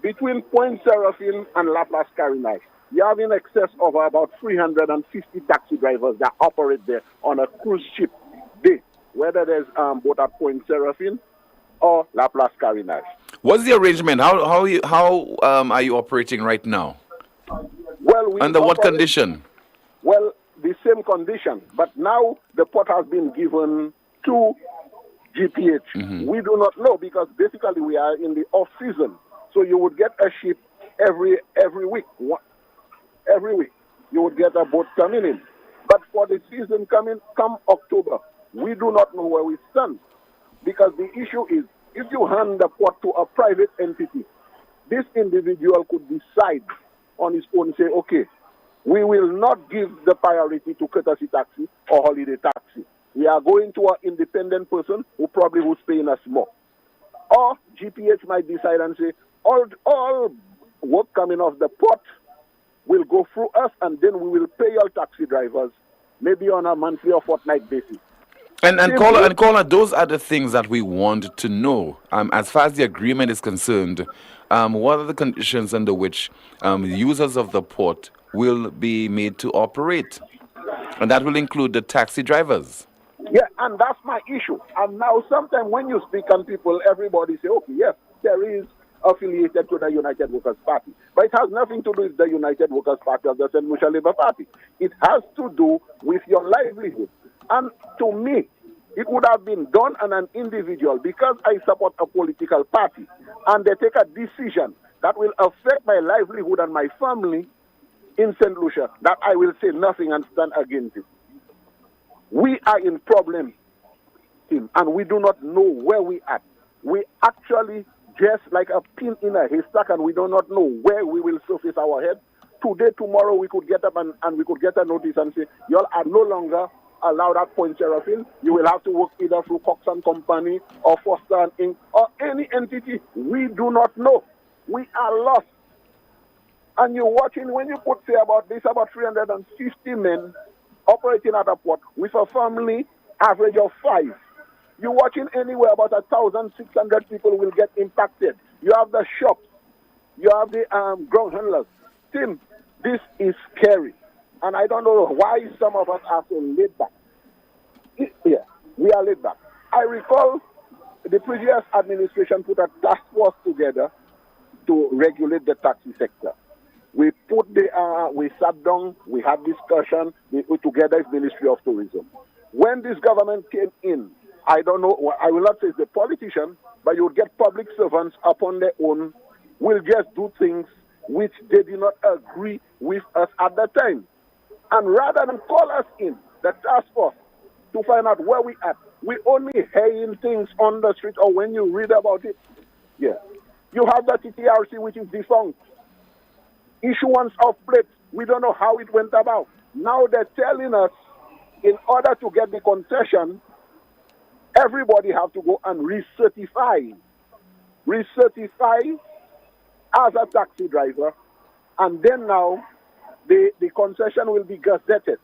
Between Point Seraphine and Laplace Carinage, you have in excess of about 350 taxi drivers that operate there on a cruise ship day, whether there's boat at Point Seraphine or Laplace Carinage. What's the arrangement? How are you operating right now? Well, under what condition? Well, the same condition, but now the port has been given to GPH. Mm-hmm. We do not know because basically we are in the off season. So you would get a ship every week. Every week you would get a boat coming in. But for the season come October, we do not know where we stand. Because the issue is, if you hand the port to a private entity, this individual could decide on his own, say, okay, we will not give the priority to courtesy taxi or holiday taxi. We are going to an independent person who's paying us more. Or GPH might decide and say, all work coming off the port will go through us, and then we will pay all taxi drivers, maybe on a monthly or fortnight basis. And caller, those are the things that we want to know. As far as the agreement is concerned, what are the conditions under which users of the port will be made to operate? And that will include the taxi drivers. Yeah, and that's my issue. And now sometimes when you speak on people, everybody say, okay, yes, there is affiliated to the United Workers' Party. But it has nothing to do with the United Workers' Party of the St. Lucia Labour Party. It has to do with your livelihood. And to me, it would have been done on an individual because I support a political party and they take a decision that will affect my livelihood and my family in St. Lucia, that I will say nothing and stand against it. We are in problem, Tim, and we do not know where we are. We actually just like a pin in a haystack and we do not know where we will surface our head. Today, tomorrow, we could get up and we could get a notice and say, y'all are no longer allowed at Point Seraphine. You will have to work either through Cox and Company or Foster and Inc. or any entity. We do not know. We are lost. And you're watching, when you put, say, about 350 men operating at a port with a family average of 5. You're watching anywhere about 1,600 people will get impacted. You have the shops. You have the ground handlers. Tim, this is scary. And I don't know why some of us are so laid back. Yeah, we are laid back. I recall the previous administration put a task force together to regulate the taxi sector. We sat down, we had discussion, together with Ministry of Tourism. When this government came in, I don't know, I will not say it's the politician, but you would get public servants upon their own, will just do things which they did not agree with us at the time. And rather than call us in, the task force, to find out where we are, we only hearing things on the street or when you read about it. Yeah. You have the TTRC, which is defunct. Issuance of plates, we don't know how it went about. Now they're telling us, in order to get the concession, everybody have to go and recertify as a taxi driver, and then now the concession will be gazetted.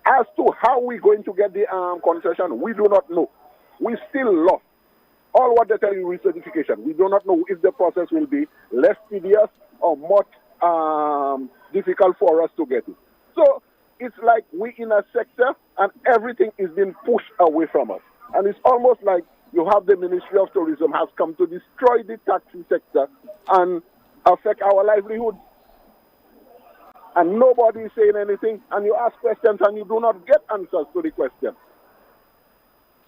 As to how we're going to get the concession, we do not know. We still lost. All what they tell you recertification. We do not know if the process will be less tedious or more difficult for us to get it. So it's like we in a sector and everything is being pushed away from us. And it's almost like you have the Ministry of Tourism has come to destroy the taxi sector and affect our livelihood. And nobody is saying anything, and you ask questions and you do not get answers to the question.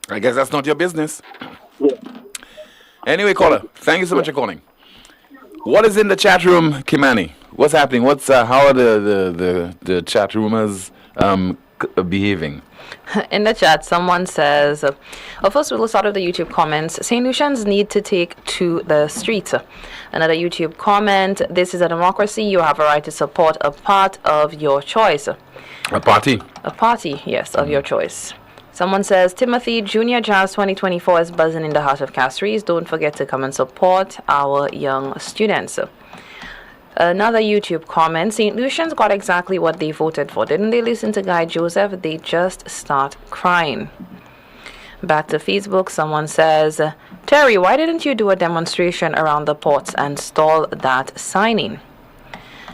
I guess that's not your business. Yeah. Anyway, caller, thank you so much for calling. What is in the chat room, Kimani? What's happening? How are the chat roomers behaving? In the chat, someone says, first we'll start with the YouTube comments. St. Lucians need to take to the streets. Another YouTube comment, this is a democracy. You have a right to support a part of your choice. A party? A party, yes, of your choice. Someone says, Timothy, Junior Jazz 2024 is buzzing in the heart of Castries. Don't forget to come and support our young students. Another YouTube comment, St. Lucians got exactly what they voted for. Didn't they listen to Guy Joseph? They just start crying. Back to Facebook, someone says, Terry, why didn't you do a demonstration around the ports and stall that signing?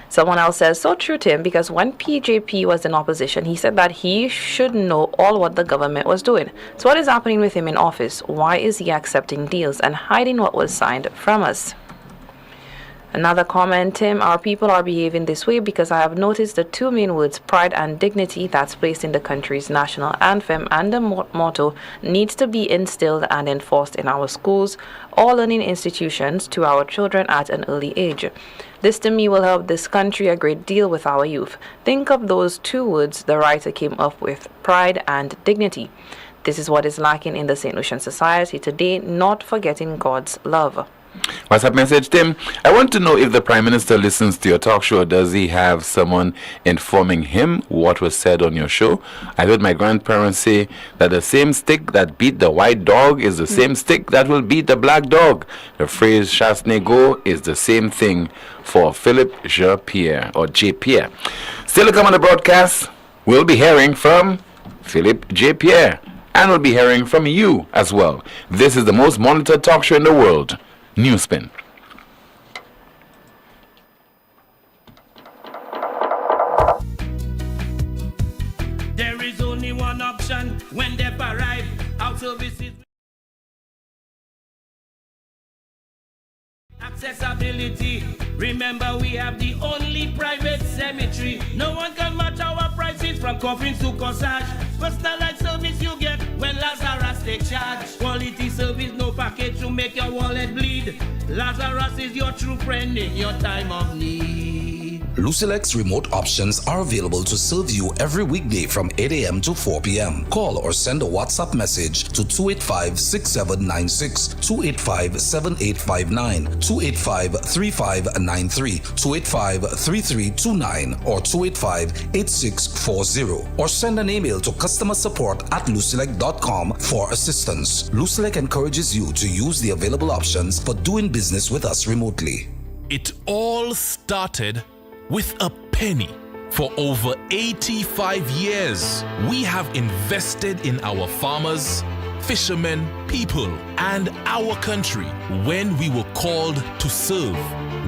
Someone else says, so true, Tim, because when PJP was in opposition, he said that he should know all what the government was doing. So what is happening with him in office? Why is he accepting deals and hiding what was signed from us? Another comment, Tim, our people are behaving this way because I have noticed the two main words, pride and dignity, that's placed in the country's national anthem and the motto needs to be instilled and enforced in our schools, all learning institutions, to our children at an early age. This to me will help this country a great deal with our youth. Think of those two words the writer came up with, pride and dignity. This is what is lacking in the St. Lucian society today, not forgetting God's love. What's up, message, Tim? I want to know if the Prime Minister listens to your talk show. Does he have someone informing him what was said on your show? I heard my grandparents say that the same stick that beat the white dog is the same stick that will beat the black dog. The phrase chasse négo is the same thing for Philip J. Pierre. Still to come on the broadcast, we'll be hearing from Philip J. Pierre. And we'll be hearing from you as well. This is the most monitored talk show in the world. NewsSpin. There is only one option when they arrive. Our services. Accessibility. Remember, we have the only private cemetery. No one can match our prices from coffins to corsage. Personalized service you get when Lazarus take charge. Quality service, no package to make your wallet bleed. Lazarus is your true friend in your time of need. Lucilec's remote options are available to serve you every weekday from 8 a.m. to 4 p.m. Call or send a WhatsApp message to 285-6796, 285-7859, 285-3593, 285-3329, or 285-8640, or send an email to customersupport@lucilec.com for assistance. Lucilec encourages you to use the available options for doing business with us remotely. It all started with a penny. For over 85 years, we have invested in our farmers, fishermen, people, and our country. When we were called to serve,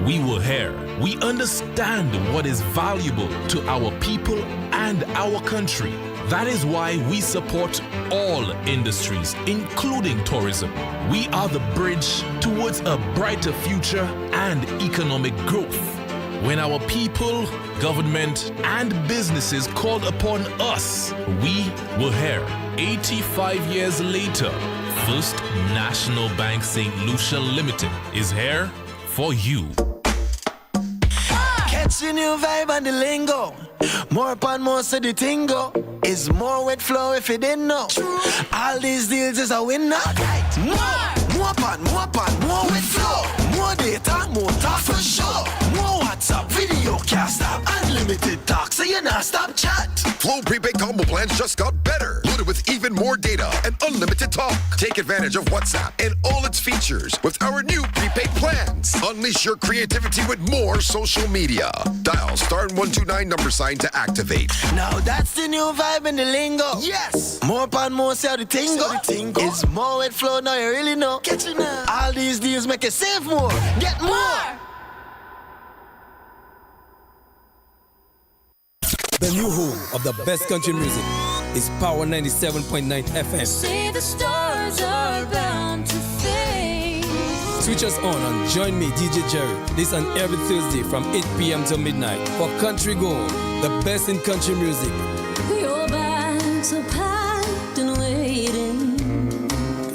we were here. We understand what is valuable to our people and our country. That is why we support all industries, including tourism. We are the bridge towards a brighter future and economic growth. When our people, government, and businesses called upon us, we were here. 85 years later, First National Bank St. Lucia Limited is here for you. Catch the new vibe and the lingo. More upon more so the tingo. Is more wet flow if you didn't know. All these deals is a winner. More upon more wet flow. More data, more talk for sure. More WhatsApp, video, can't stop. Unlimited talk, so you not stop chat. Flow prepaid combo plans just got better. Loaded with even more data and unlimited talk. Take advantage of WhatsApp and all its features with our new prepaid plans. Unleash your creativity with more social media. Dial *129 $ to activate. Now that's the new vibe in the lingo. Yes. More upon more, say the tingo. Is more wet flow, now you really know. Catch it now. All these deals make you save more. Get more. The new home of the best country music is Power 97.9 FM. Say the stars are bound to fade. Switch us on Join Me, DJ Jerry, this and every Thursday from 8 p.m. till midnight for Country Gold, the best in country music. Your bags are packed and waiting.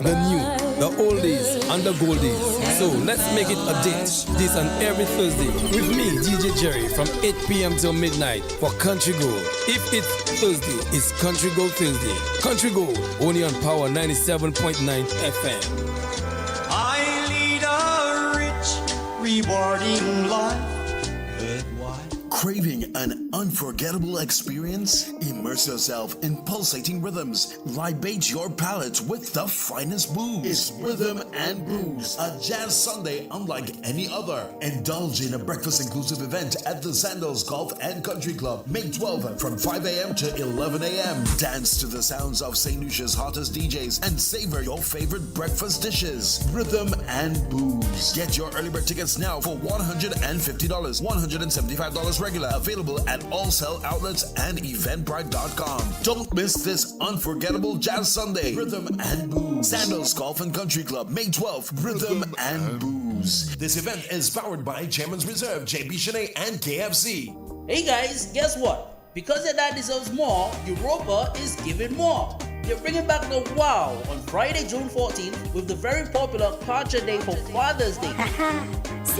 The new, the oldies, and the goldies. So let's make it a date this and every Thursday with me, DJ Jerry, from 8 p.m. till midnight for Country Gold. If it's Thursday, it's Country Gold Thursday. Country Gold, only on Power 97.9 FM. I lead a rich, rewarding life. But why? Craving an unforgettable experience? Immerse yourself in pulsating rhythms. Libate your palate with the finest booze. It's Rhythm and Brews, a jazz Sunday unlike any other. Indulge in a breakfast-inclusive event at the Sandals Golf and Country Club, May 12th from 5 a.m. to 11 a.m. Dance to the sounds of St. Lucia's hottest DJs and savor your favorite breakfast dishes. Rhythm and Booze. Get your early bird tickets now for $150, $175 regular. Available at all sell outlets and eventbrite.com. Don't miss this unforgettable jazz Sunday. Rhythm and Booze. Sandals Golf and Country Club, May 12th. Rhythm and Booze. This event is powered by Chairman's Reserve, JB Shanae, and KFC. Hey guys, guess what? Because your dad deserves more, Europa is giving more. They're bringing back the wow on Friday, June 14th with the very popular Culture Day for Father's Day.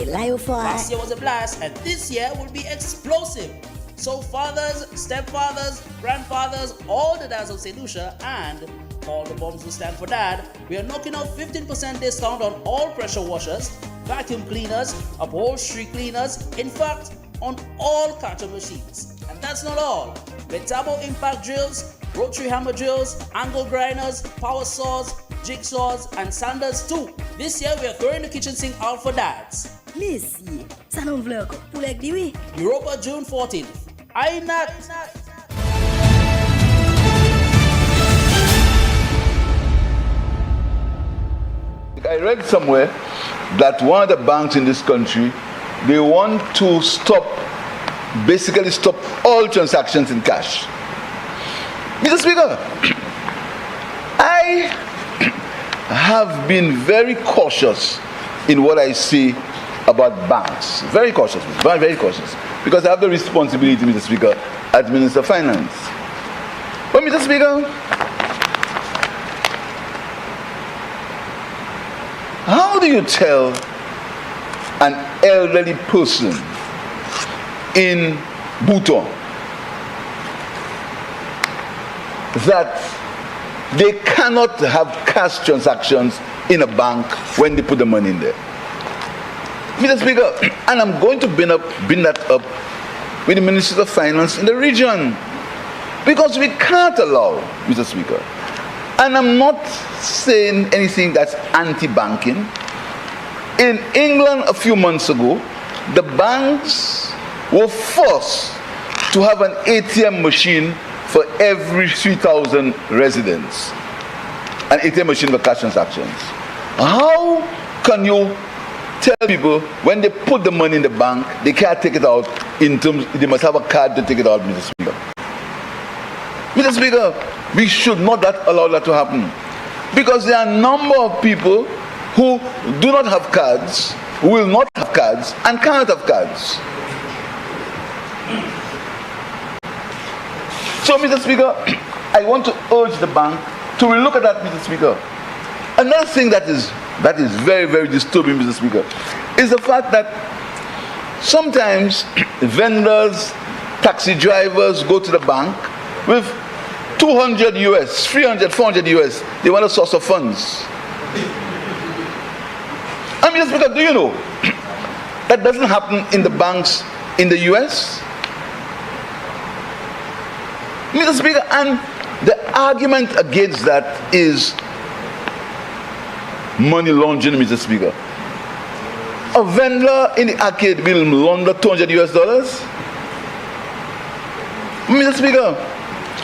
Last year was a blast and this year will be explosive. So fathers, stepfathers, grandfathers, all the dads of St. Lucia and all the moms who stand for dad, we are knocking out 15% discount on all pressure washers, vacuum cleaners, upholstery cleaners, in fact, on all carton machines. And that's not all. With turbo impact drills, rotary hammer drills, angle grinders, power saws, jigsaws, and sanders too. This year we are throwing the kitchen sink out for dads. Missy, ça non vle encore. Pour like the way. Europa June 14th. I not. I read somewhere that one of the banks in this country, they want to basically stop all transactions in cash. Mr. Speaker, I have been very cautious in what I say about banks. Very cautious, very cautious. Because I have the responsibility, Mr. Speaker, as Minister of Finance. But Mr. Speaker, how do you tell an elderly person in Bhutan that they cannot have cash transactions in a bank when they put the money in there? Mr. Speaker, and I'm going to bring that up with the Ministers of Finance in the region, because we can't allow, Mr. Speaker, and I'm not saying anything that's anti-banking. In England a few months ago, the banks were forced to have an ATM machine for every 3,000 residents. An ATM machine for cash transactions. How can you tell people when they put the money in the bank, they can't take it out they must have a card to take it out, Mr. Speaker? Mr. Speaker, we should not allow that to happen. Because there are a number of people who do not have cards, who will not have cards, and cannot have cards. So, Mr. Speaker, I want to urge the bank to relook at that, Mr. Speaker. Another thing that is very, very disturbing, Mr. Speaker, is the fact that sometimes vendors, taxi drivers go to the bank with $200 US, $300, $400 US. They want a source of funds. And Mr. Speaker, do you know that doesn't happen in the banks in the US? Mr. Speaker, and the argument against that is money laundering, Mr. Speaker. A vendor in the arcade will launder $200 US. Mr. Speaker,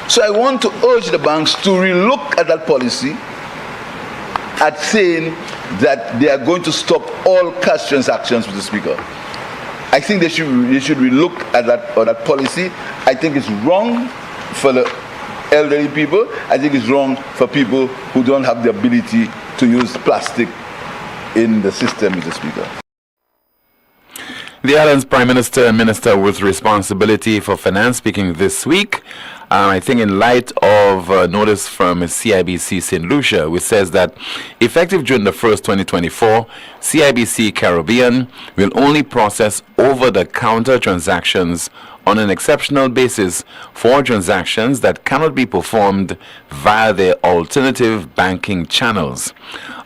so I want to urge the banks to relook at that policy, at saying that they are going to stop all cash transactions, Mr. Speaker. I think they should relook at that policy. I think it's wrong for the elderly people. I think it's wrong for people who don't have the ability to use plastic in the system, Mr. Speaker. The island's Prime Minister and Minister with responsibility for finance speaking this week. I think in light of notice from CIBC St. Lucia, which says that effective June the 1st, 2024, CIBC Caribbean will only process over-the-counter transactions on an exceptional basis for transactions that cannot be performed via their alternative banking channels.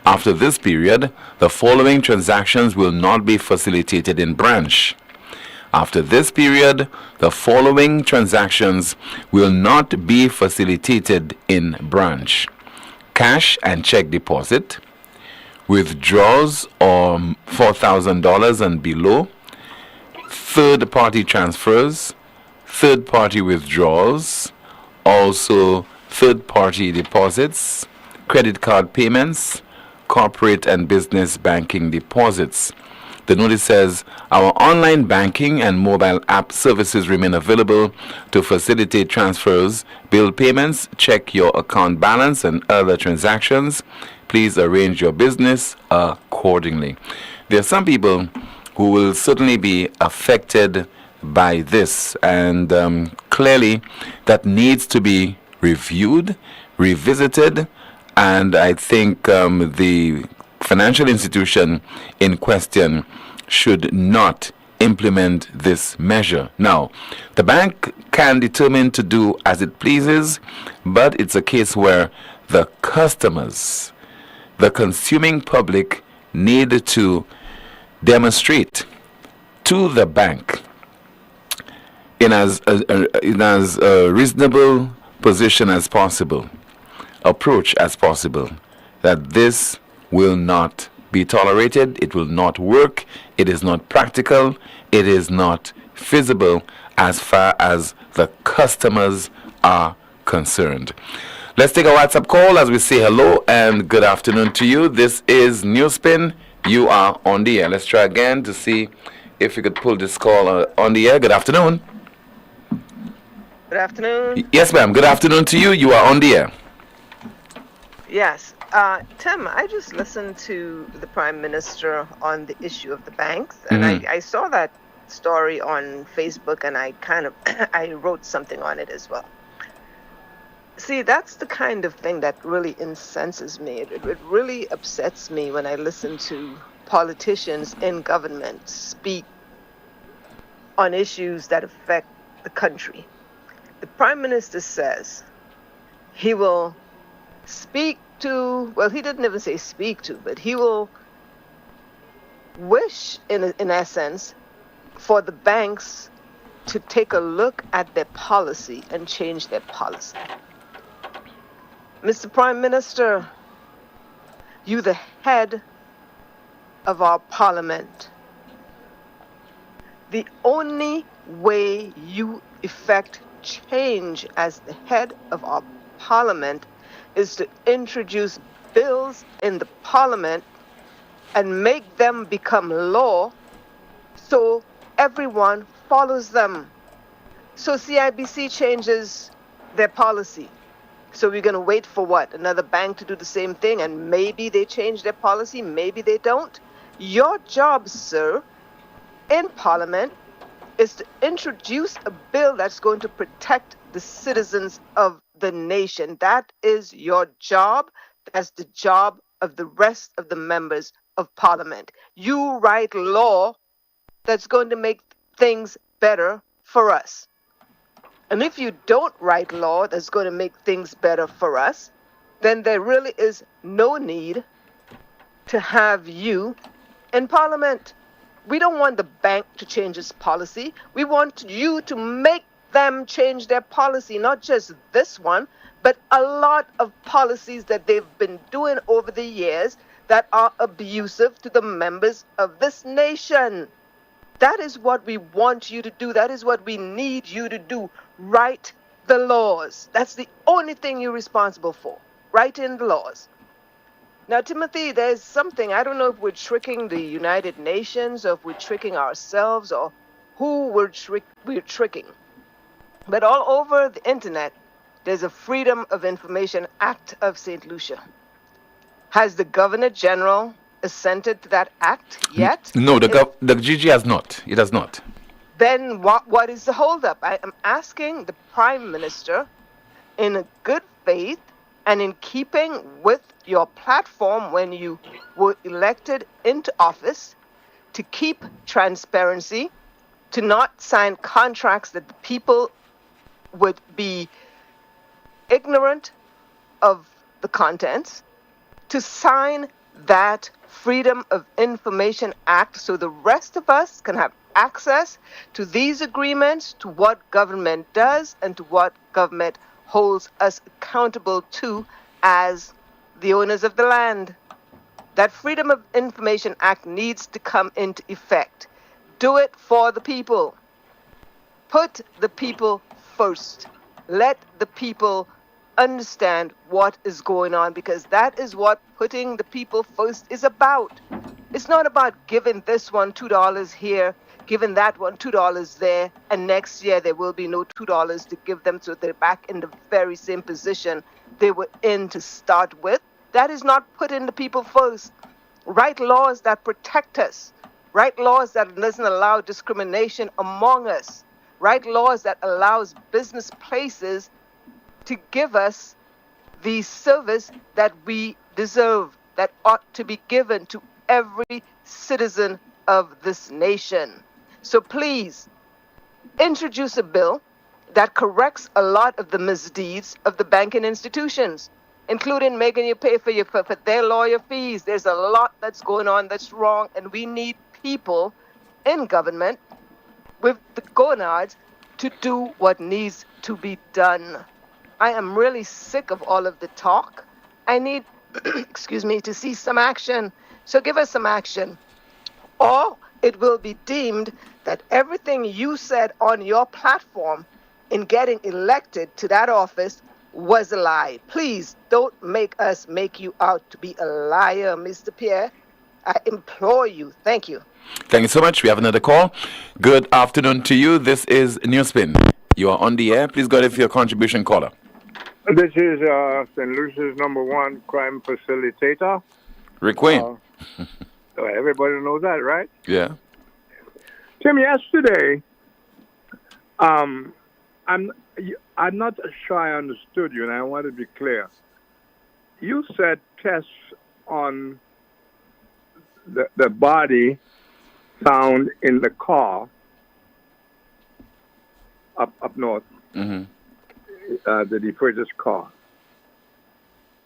After this period, the following transactions will not be facilitated in branch: After this period, the following transactions will not be facilitated in branch: cash and check deposit, withdrawals of $4,000 and below, third-party transfers, third-party withdrawals, also third-party deposits, credit card payments, corporate and business banking deposits. The notice says, our online banking and mobile app services remain available to facilitate transfers, bill payments, check your account balance, and other transactions. Please arrange your business accordingly. There are some people who will certainly be affected by this, and clearly that needs to be reviewed, revisited, and I think the financial institution in question should not implement this measure. Now, the bank can determine to do as it pleases, but it's a case where the customers, the consuming public, need to demonstrate to the bank in as a reasonable position as possible, approach as possible, that this will not be tolerated, it will not work, it is not practical, it is not feasible as far as the customers are concerned. Let's take a WhatsApp call as we say hello and good afternoon to you. This is NewsSpin. You are on the air. Let's try again to see if we could pull this call on the air. Good afternoon. Good afternoon. Yes, ma'am. Good afternoon to you. You are on the air. Yes. Tim, I just listened to the Prime Minister on the issue of the banks, and I saw that story on Facebook, and I I wrote something on it as well. See, that's the kind of thing that really incenses me. It really upsets me when I listen to politicians in government speak on issues that affect the country. The Prime Minister says he will speak to, well, he didn't even say speak to, but he will wish, in essence, for the banks to take a look at their policy and change their policy. Mr. Prime Minister, you the head of our parliament. The only way you effect change as the head of our parliament is to introduce bills in the parliament and make them become law so everyone follows them. So CIBC changes their policy. So we're going to wait for what? Another bank to do the same thing, and maybe they change their policy, maybe they don't. Your job, sir, in Parliament is to introduce a bill that's going to protect the citizens of the nation. That is your job. That's the job of the rest of the members of Parliament. You write law that's going to make things better for us. And if you don't write law that's going to make things better for us, then there really is no need to have you in Parliament. We don't want the bank to change its policy. We want you to make them change their policy, not just this one, but a lot of policies that they've been doing over the years that are abusive to the members of this nation. That is what we want you to do. That is what we need you to do. Write the laws. That's the only thing you're responsible for. Write in the laws. Now, Timothy, there's something, I don't know if we're tricking the United Nations or if we're tricking ourselves or who we're tricking. But all over the internet, there's a Freedom of Information Act of St. Lucia. Has the Governor General assented to that act yet? No, the GG has not. It has not. Then what is the holdup? I am asking the Prime Minister, in a good faith and in keeping with your platform when you were elected into office, to keep transparency, to not sign contracts that the people would be ignorant of the contents, to sign that Freedom of Information Act so the rest of us can have access to these agreements, to what government does, and to what government holds us accountable to as the owners of the land. That Freedom of Information Act needs to come into effect. Do it for the people. Put the people first. Let the people understand what is going on, because that is what putting the people first is about. It's not about giving this one $2 here, giving that one $2 there, and next year there will be no $2 to give them, so they're back in the very same position they were in to start with. That is not putting the people first. Write laws that protect us. Write laws that doesn't allow discrimination among us. Write laws that allows business places to give us the service that we deserve, that ought to be given to every citizen of this nation. So please, introduce a bill that corrects a lot of the misdeeds of the banking institutions, including making you pay for their lawyer fees. There's a lot that's going on that's wrong, and we need people in government with the gonads to do what needs to be done. I am really sick of all of the talk. I need, excuse me, to see some action. So give us some action. Or it will be deemed that everything you said on your platform in getting elected to that office was a lie. Please don't make us make you out to be a liar, Mr. Pierre. I implore you. Thank you. Thank you so much. We have another call. Good afternoon to you. This is NewsSpin. You are on the air. Please go ahead for your contribution, caller. This is St. Lucia's #1 crime facilitator. Rick Queen. Everybody knows that, right? Yeah. Tim, yesterday, I'm not sure I understood you, and I want to be clear. You said tests on the body found in the car up north, the defraider's car,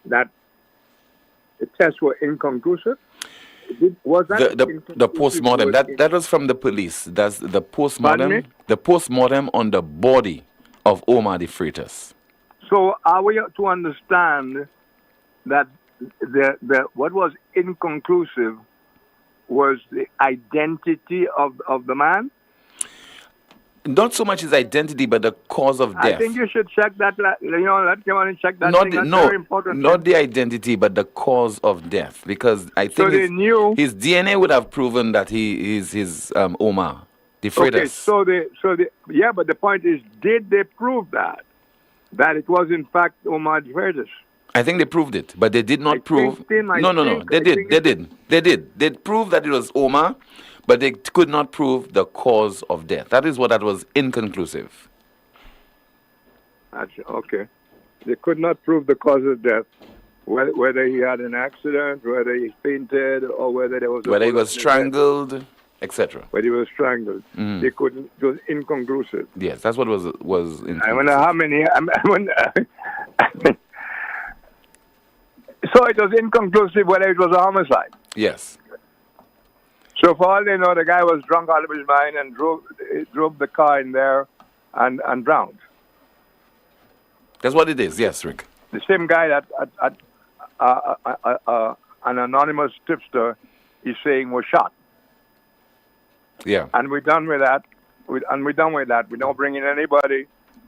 that the tests were inconclusive? Was that the postmortem? That was from the police. That's the postmortem. The postmortem on the body of Omar the Freitas. So are we to understand that what was inconclusive was the identity of the man? Not so much his identity, but the cause of death. I think you should check that. Let's come on and check that. That's very important. Not the identity, but the cause of death. Because I think they knew his DNA would have proven that he is his Omar the Freitas. Okay, yeah, but the point is, did they prove that it was in fact Omar the Freitas? I think they proved it, but they did not prove. No. They did. They proved that it was Omar, but they could not prove the cause of death. That is what that was inconclusive. Okay. They could not prove the cause of death, whether he had an accident, whether he fainted, or whether there was whether he was strangled, etc. Whether he was strangled. They couldn't. It was inconclusive. Yes, that's what was inconclusive. I wonder how many. So it was inconclusive whether it was a homicide. Yes. So for all they know, the guy was drunk out of his mind and drove the car in there and drowned. That's what it is. Yes, Rick. The same guy that an anonymous tipster is saying was shot. Yeah. And we're done with that. We don't bring in anybody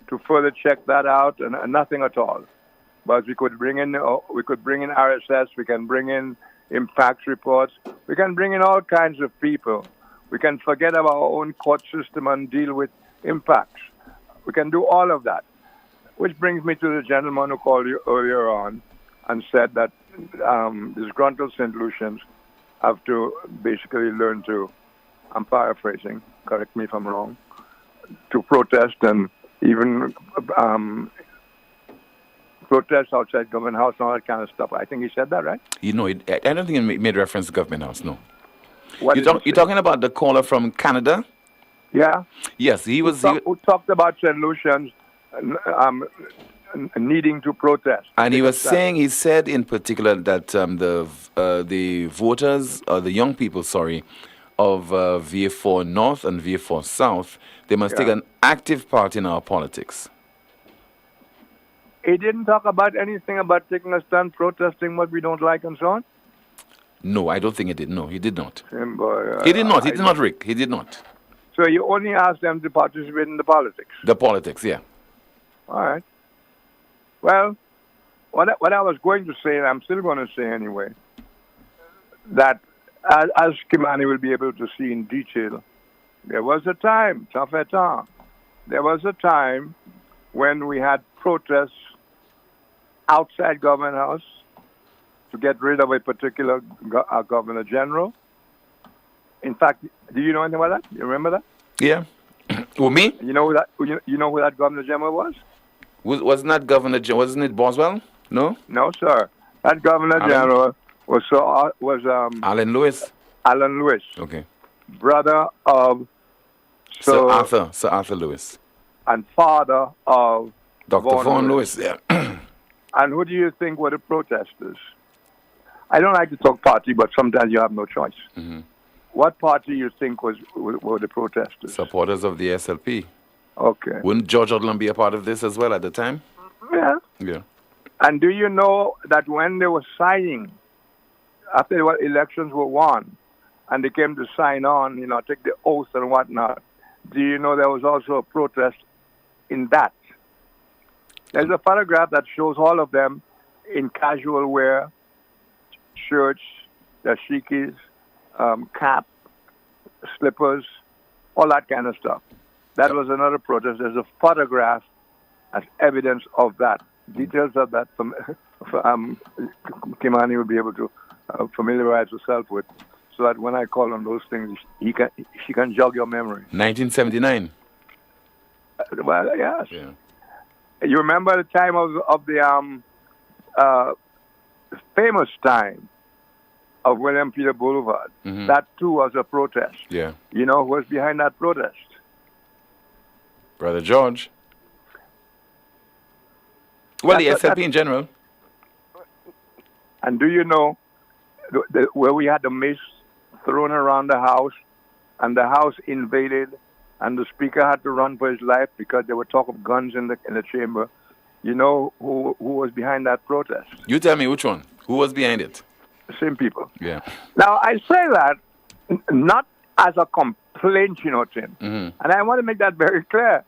to further check that out, and nothing at all. But we could bring in RSS. We can bring in impact reports. We can bring in all kinds of people. We can forget about our own court system and deal with impacts. We can do all of that. Which brings me to the gentleman who called you earlier on and said that disgruntled St. Lucians have to basically learn to, I'm paraphrasing, correct me if I'm wrong, to protest and even protest outside Government House and all that kind of stuff. I think he said that, right? I don't think he made reference to Government House, no. You're talking about the caller from Canada? Yeah. Yes, he was... Who talked about St. Lucians needing to protest. And he said in particular that the voters, or the young people, of VA4 North and VA4 South, they must take an active part in our politics. He didn't talk about anything about taking a stand, protesting what we don't like and so on? No, I don't think he did. No, he did not. Boy, He did not. He did not, Rick. He did not. So you only asked them to participate in the politics? The politics, yeah. All right. Well, what I was going to say, and I'm still going to say anyway, that as Kimani will be able to see in detail, there was a time, there was a time when we had protests outside Government House to get rid of a particular Governor General. In fact, do you know anything about that? You remember that? Yeah. Who, me? You know who that Governor General was? Wasn't that Governor General? Wasn't it Boswell? No? No, sir. That Governor General was Alan Lewis. Alan Lewis. Okay. Brother of Sir Arthur Lewis. And father of Dr. Vaughan Lewis. Yeah. And who do you think were the protesters? I don't like to talk party, but sometimes you have no choice. Mm-hmm. What party you think were the protesters? Supporters of the SLP. Okay. Wouldn't George Odlum be a part of this as well at the time? Yeah. Yeah. And do you know that when they were signing, after the elections were won, and they came to sign on, take the oath and whatnot, do you know there was also a protest in that? There's a photograph that shows all of them in casual wear, shirts, dashikis, cap, slippers, all that kind of stuff. That was another protest. There's a photograph as evidence of that. Details of that Kimani will be able to familiarize herself with, so that when I call on those things, she can jog your memory. 1979. Well, yes. Yeah. You remember the time of the famous time of William Peter Boulevard? Mm-hmm. That too was a protest. Yeah. You know who was behind that protest? Brother George. Well, the SLP in general. And do you know where we had the mace thrown around the house, and the house invaded, and the speaker had to run for his life because there were talk of guns in the chamber? You know who was behind that protest? You tell me which one. Who was behind it? The same people. Yeah. Now, I say that not as a complaint, Tim. Mm-hmm. And I want to make that very clear.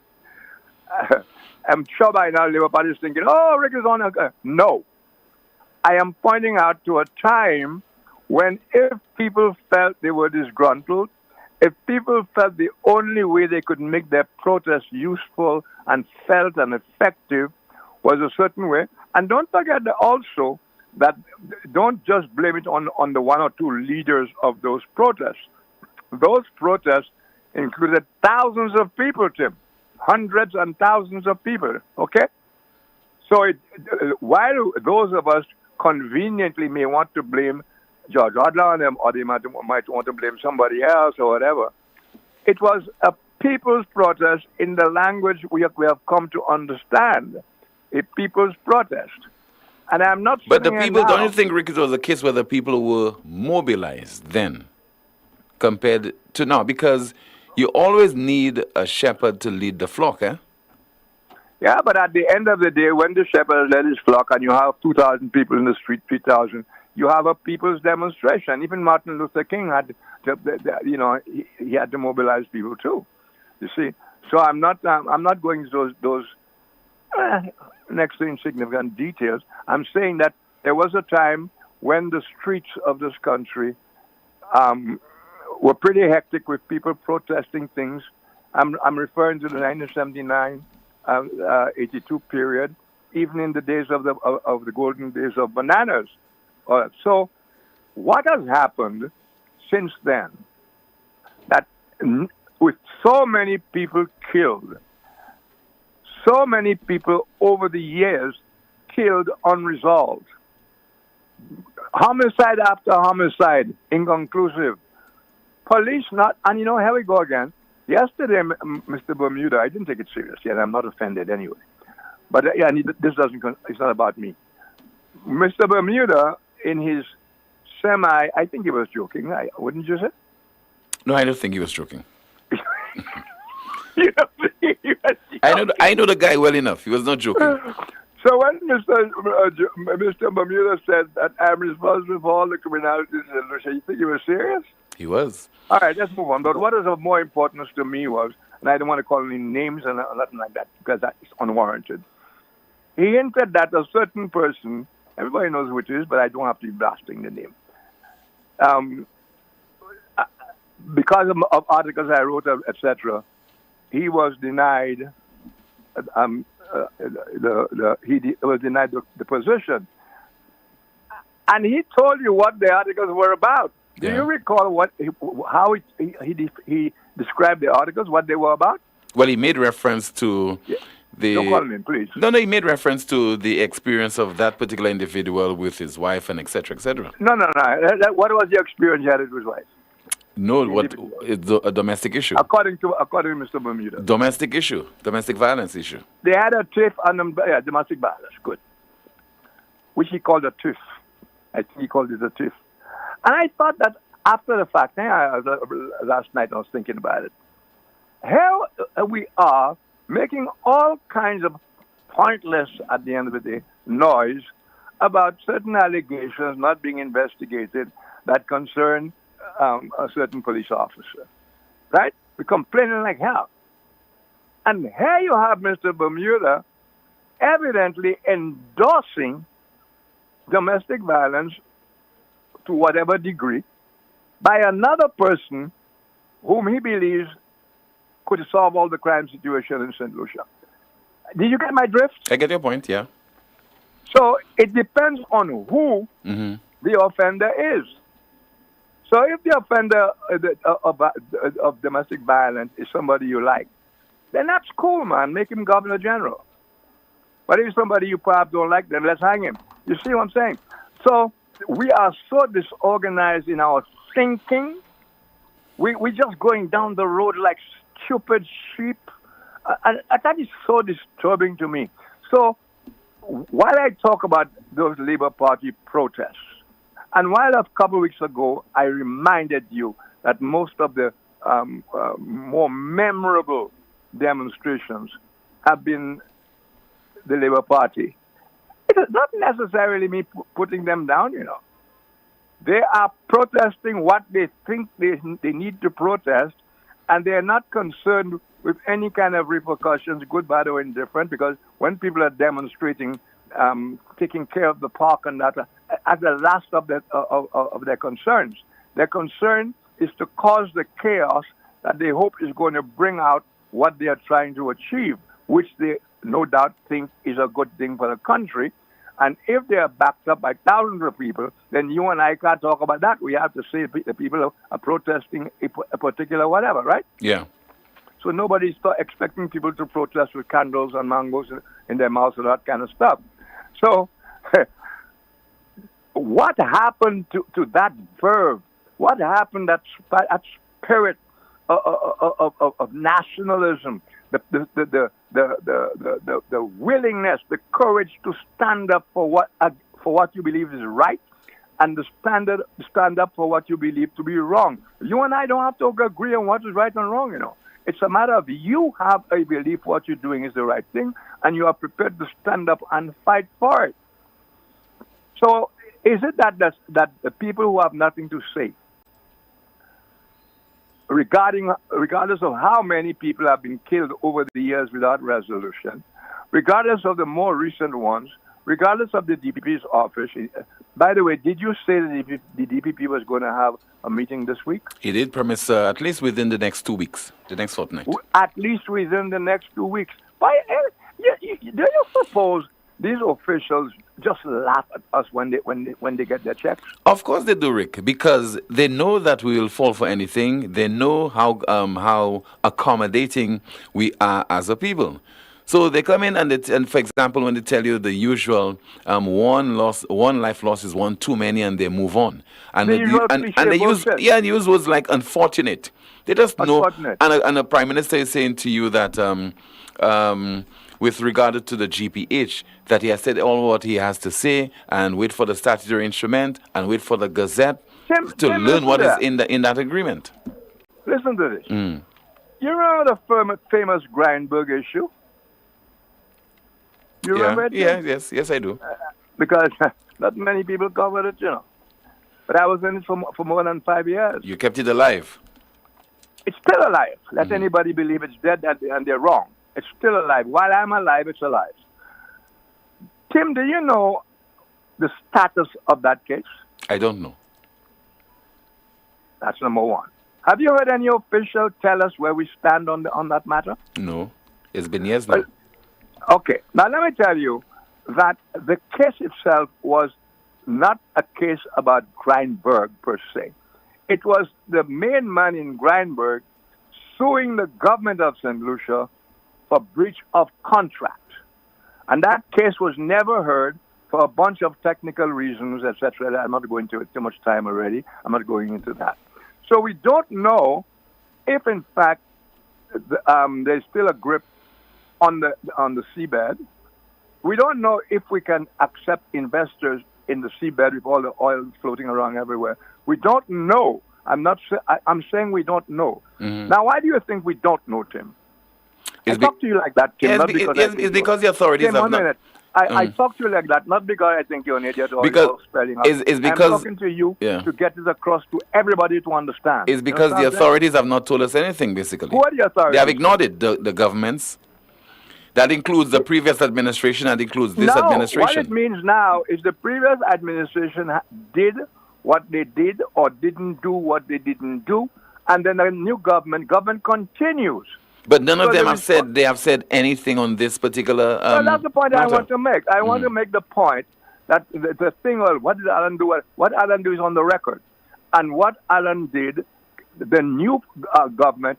I'm sure by now Labour Party is thinking, oh, Rick is on a... No. I am pointing out to a time when if people felt they were disgruntled, if people felt the only way they could make their protest useful and felt and effective was a certain way. And don't forget also that don't just blame it on the one or two leaders of those protests. Those protests included thousands of people, Tim. Hundreds and thousands of people, okay? So while those of us conveniently may want to blame George Odlum and them, or they might want to blame somebody else or whatever, it was a people's protest in the language we have come to understand, a people's protest. And I'm not But the sitting here people, now- don't you think, Rick, it was a case where the people were mobilized then compared to now? Because you always need a shepherd to lead the flock, eh? Yeah, but at the end of the day, when the shepherd led his flock and you have 2,000 people in the street, 3,000, you have a people's demonstration. Even Martin Luther King had to, he had to mobilize people too. You see, so I'm not going to those next to insignificant details. I'm saying that there was a time when the streets of this country were pretty hectic with people protesting things. I'm referring to the 1979, 82 period, even in the days of the golden days of bananas. So what has happened since then that with so many people killed, so many people over the years killed unresolved, homicide after homicide, inconclusive, police not, and here we go again. Yesterday, Mr. Bermuda, I didn't take it seriously, and I'm not offended anyway. But it's not about me. Mr. Bermuda, in his I think he was joking, wouldn't you say? No, I don't think he was joking. You don't think he was I know the guy well enough. He was not joking. So when Mr. Bermuda said that I'm responsible for all the criminality in St. Lucia, you think he was serious? He was. All right, let's move on. But what is of more importance to me was, and I don't want to call any names and nothing like that because that's unwarranted. He hinted that a certain person, everybody knows who it is, but I don't have to be blasting the name. Because of articles I wrote, etc., he was denied. Was denied the position, and he told you what the articles were about. Do you recall how he described the articles, what they were about? Well, he made reference to the. Don't call him, please. No, he made reference to the experience of that particular individual with his wife and etc. etc. No. What was the experience he had with his wife? No, it's a domestic issue. According to Mr. Bermuda. Domestic issue, domestic violence issue. They had a tiff on domestic violence, good. Which he called a tiff. I think he called it a tiff. And I thought that after the fact, last night I was thinking about it. Here we are making all kinds of pointless, at the end of the day, noise about certain allegations not being investigated that concern a certain police officer, right? We're complaining like hell. And here you have Mr. Bermuda evidently endorsing domestic violence to whatever degree by another person whom he believes could solve all the crime situation in St. Lucia. Did you get my drift? I get your point, yeah. So it depends on who the offender is. So if the offender of domestic violence is somebody you like, then that's cool, man. Make him Governor General. But if somebody you perhaps don't like, then let's hang him. You see what I'm saying? So we are so disorganized in our thinking. We're just going down the road like stupid sheep. And that is so disturbing to me. So while I talk about those Labour Party protests, and while a couple of weeks ago I reminded you that most of the more memorable demonstrations have been the Labour Party, it is not necessarily me putting them down, you know. They are protesting what they think they need to protest, and they are not concerned with any kind of repercussions, good, bad, or indifferent, because when people are demonstrating, taking care of the park and that, at the last of their concerns. Their concern is to cause the chaos that they hope is going to bring out what they are trying to achieve, which they no doubt think is a good thing for the country. And if they are backed up by thousands of people, then you and I can't talk about that. We have to say the people are protesting a particular whatever, right? Yeah. So nobody's expecting people to protest with candles and mangoes in their mouths and that kind of stuff. So what happened to that verve? What happened that spirit of nationalism, the willingness, the courage to stand up for what you believe is right, and to stand up for what you believe to be wrong. You and I don't have to agree on what is right and wrong, you know. It's a matter of you have a belief what you're doing is the right thing, and you are prepared to stand up and fight for it. So is it that the people who have nothing to say, regardless of how many people have been killed over the years without resolution, regardless of the more recent ones, regardless of the DPP's office. By the way, did you say that the DPP was going to have a meeting this week? He did promise at least within the next 2 weeks, the next fortnight. At least within the next 2 weeks. Do you suppose these officials just laugh at us when they get their checks? Of course they do, Rick, because they know that we will fall for anything. They know how accommodating we are as a people. So they come in and for example, when they tell you the usual one life loss is one too many, and they move on, and they use words like unfortunate. They just know, and the Prime Minister is saying to you that with regard to the GPH, that he has said all what he has to say, and wait for the statutory instrument and wait for the Gazette to learn what is in that agreement. Listen to this. You remember the famous Grindberg issue? You remember it? Yes, I do. Because not many people covered it, you know. But I was in it for more than 5 years. You kept it alive. It's still alive. Let anybody believe it's dead and they're wrong. It's still alive. While I'm alive, it's alive. Tim, do you know the status of that case? I don't know. That's number one. Have you heard any official tell us where we stand on that matter? No. It's been years now. Okay. Now, let me tell you that the case itself was not a case about Grindberg per se. It was the main man in Grindberg suing the government of St. Lucia for breach of contract. And that case was never heard for a bunch of technical reasons, etc. I'm not going into it too much time already. I'm not going into that. So we don't know if, in fact, there's still a grip on the seabed. We don't know if we can accept investors in the seabed with all the oil floating around everywhere. We don't know. I'm saying we don't know. Now, why do you think we don't know, Tim? I talk to you like that, Tim. It's because the authorities Tim, have 1 not. minute. I talk to you like that, not because I think you're an idiot or Because you're spelling out. it's because I'm talking to you to get this across to everybody to understand. It's because the authorities have not told us anything, basically. Who are the authorities? They have ignored it, the governments. That includes the previous administration and includes this administration. What it means now is the previous administration did what they did or didn't do what they didn't do, and then the new government continues. But none of them have said anything on this particular well, that's the point matter. I want to make. I want to make the point that the thing, what did Alan do? What Alan do is on the record. And what Alan did, the new government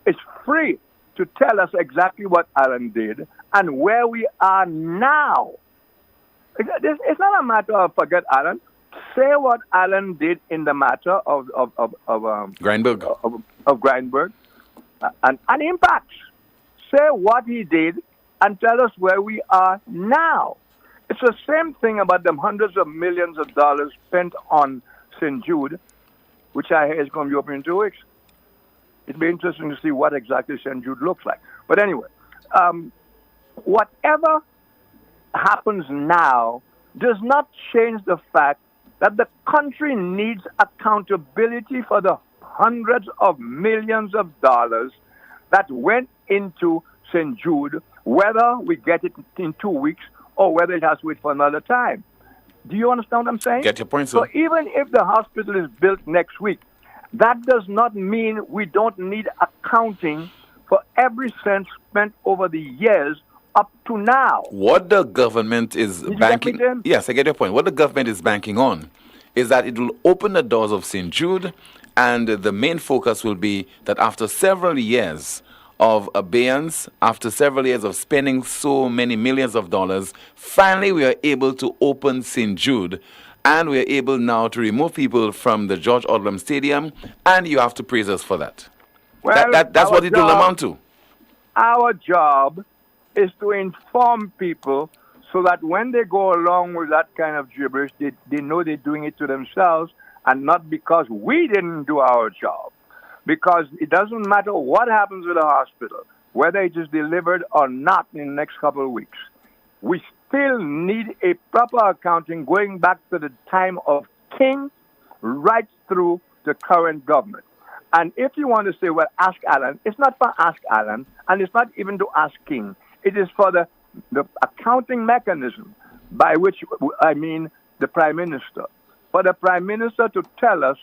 is free to tell us exactly what Alan did and where we are now. It's not a matter of forget Alan. Say what Alan did in the matter of Grindberg. Of Grindberg. And impacts. Say what he did and tell us where we are now. It's the same thing about them hundreds of millions of dollars spent on St. Jude, which I hear is going to be open in 2 weeks. It'd be interesting to see what exactly St. Jude looks like. But anyway, whatever happens now does not change the fact that the country needs accountability for the hundreds of millions of dollars that went into St. Jude, whether we get it in 2 weeks or whether it has to wait for another time. Do you understand what I'm saying? Get your point, sir. So even if the hospital is built next week, that does not mean we don't need accounting for every cent spent over the years up to now. What the government is banking... Get me, Tim? Yes, I get your point. What the government is banking on is that it will open the doors of St. Jude, and the main focus will be that after several years of abeyance, after several years of spending so many millions of dollars, finally we are able to open St. Jude, and we are able now to remove people from the George Odlum Stadium, and you have to praise us for that. Well, that's what it will amount to. Our job is to inform people so that when they go along with that kind of gibberish, they know they're doing it to themselves and not because we didn't do our job. Because it doesn't matter what happens with the hospital, whether it is delivered or not in the next couple of weeks. We still need a proper accounting going back to the time of King right through the current government. And if you want to say, well, ask Alan, it's not for ask Alan, and it's not even to ask King. It is for the accounting mechanism, by which I mean the Prime Minister. For the Prime Minister to tell us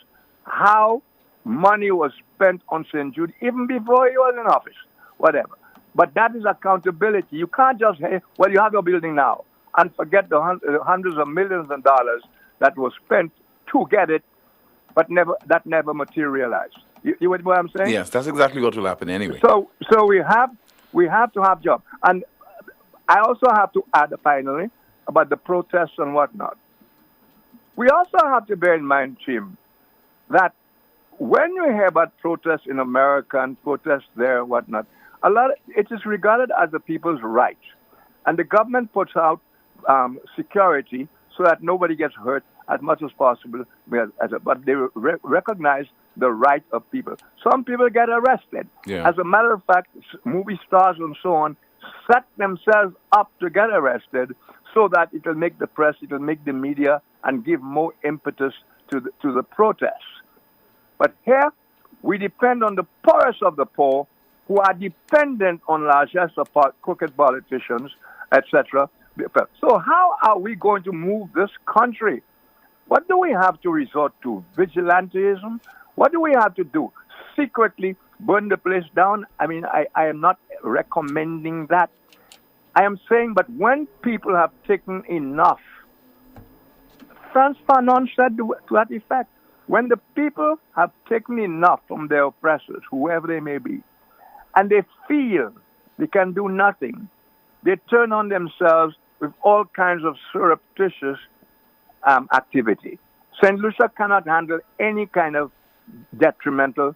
how money was spent on St. Jude even before he was in office, whatever. But that is accountability. You can't just say, well, you have your building now, and forget the hundreds of millions of dollars that was spent to get it, but never materialized. You get what I'm saying? Yes, that's exactly what will happen anyway. So we have to have jobs. And I also have to add finally about the protests and whatnot. We also have to bear in mind, Jim, that when you hear about protests in America and protests there and whatnot, it is regarded as the people's right. And the government puts out security so that nobody gets hurt as much as possible, but they recognize the right of people. Some people get arrested. Yeah. As a matter of fact, movie stars and so on set themselves up to get arrested so that it will make the press, it will make the media, and give more impetus to the protests. But here, we depend on the poorest of the poor, who are dependent on largesse of crooked politicians, etc. So how are we going to move this country? What do we have to resort to? Vigilantism? What do we have to do? Secretly burn the place down? I mean, I am not recommending that. I am saying, but when people have taken enough, Frantz Fanon said to that effect, when the people have taken enough from their oppressors, whoever they may be, and they feel they can do nothing, they turn on themselves with all kinds of surreptitious activity. St. Lucia cannot handle any kind of detrimental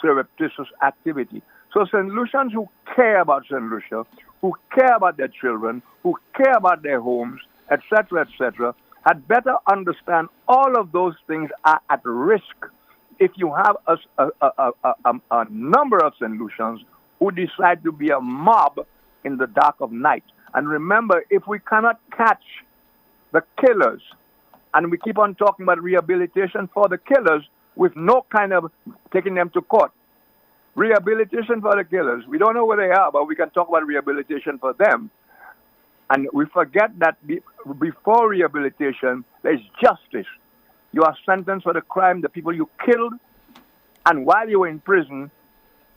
surreptitious activity. So St. Lucians who care about St. Lucia, who care about their children, who care about their homes, etc., had better understand all of those things are at risk if you have a number of St. Lucians who decide to be a mob in the dark of night. And remember, if we cannot catch the killers, and we keep on talking about rehabilitation for the killers with no kind of taking them to court. Rehabilitation for the killers. We don't know where they are, but we can talk about rehabilitation for them. And we forget that before rehabilitation, there's justice. You are sentenced for the crime, the people you killed, and while you were in prison,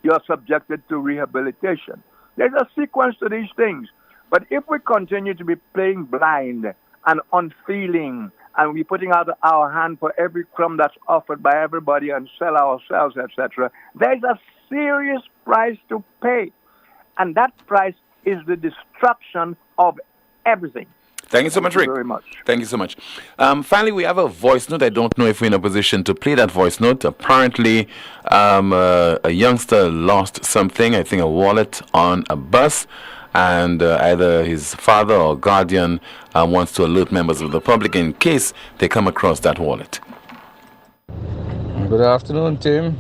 you are subjected to rehabilitation. There's a sequence to these things. But if we continue to be playing blind and unfeeling, and we're putting out our hand for every crumb that's offered by everybody and sell ourselves, etc., there's a serious price to pay. And that price is the destruction of everything. Thank you so much, Rick. Thank you very much. Thank you so much. Finally, we have a voice note. I don't know if we're in a position to play that voice note. Apparently, a youngster lost something, I think a wallet on a bus, and either his father or guardian wants to alert members of the public in case they come across that wallet. Good afternoon, Tim.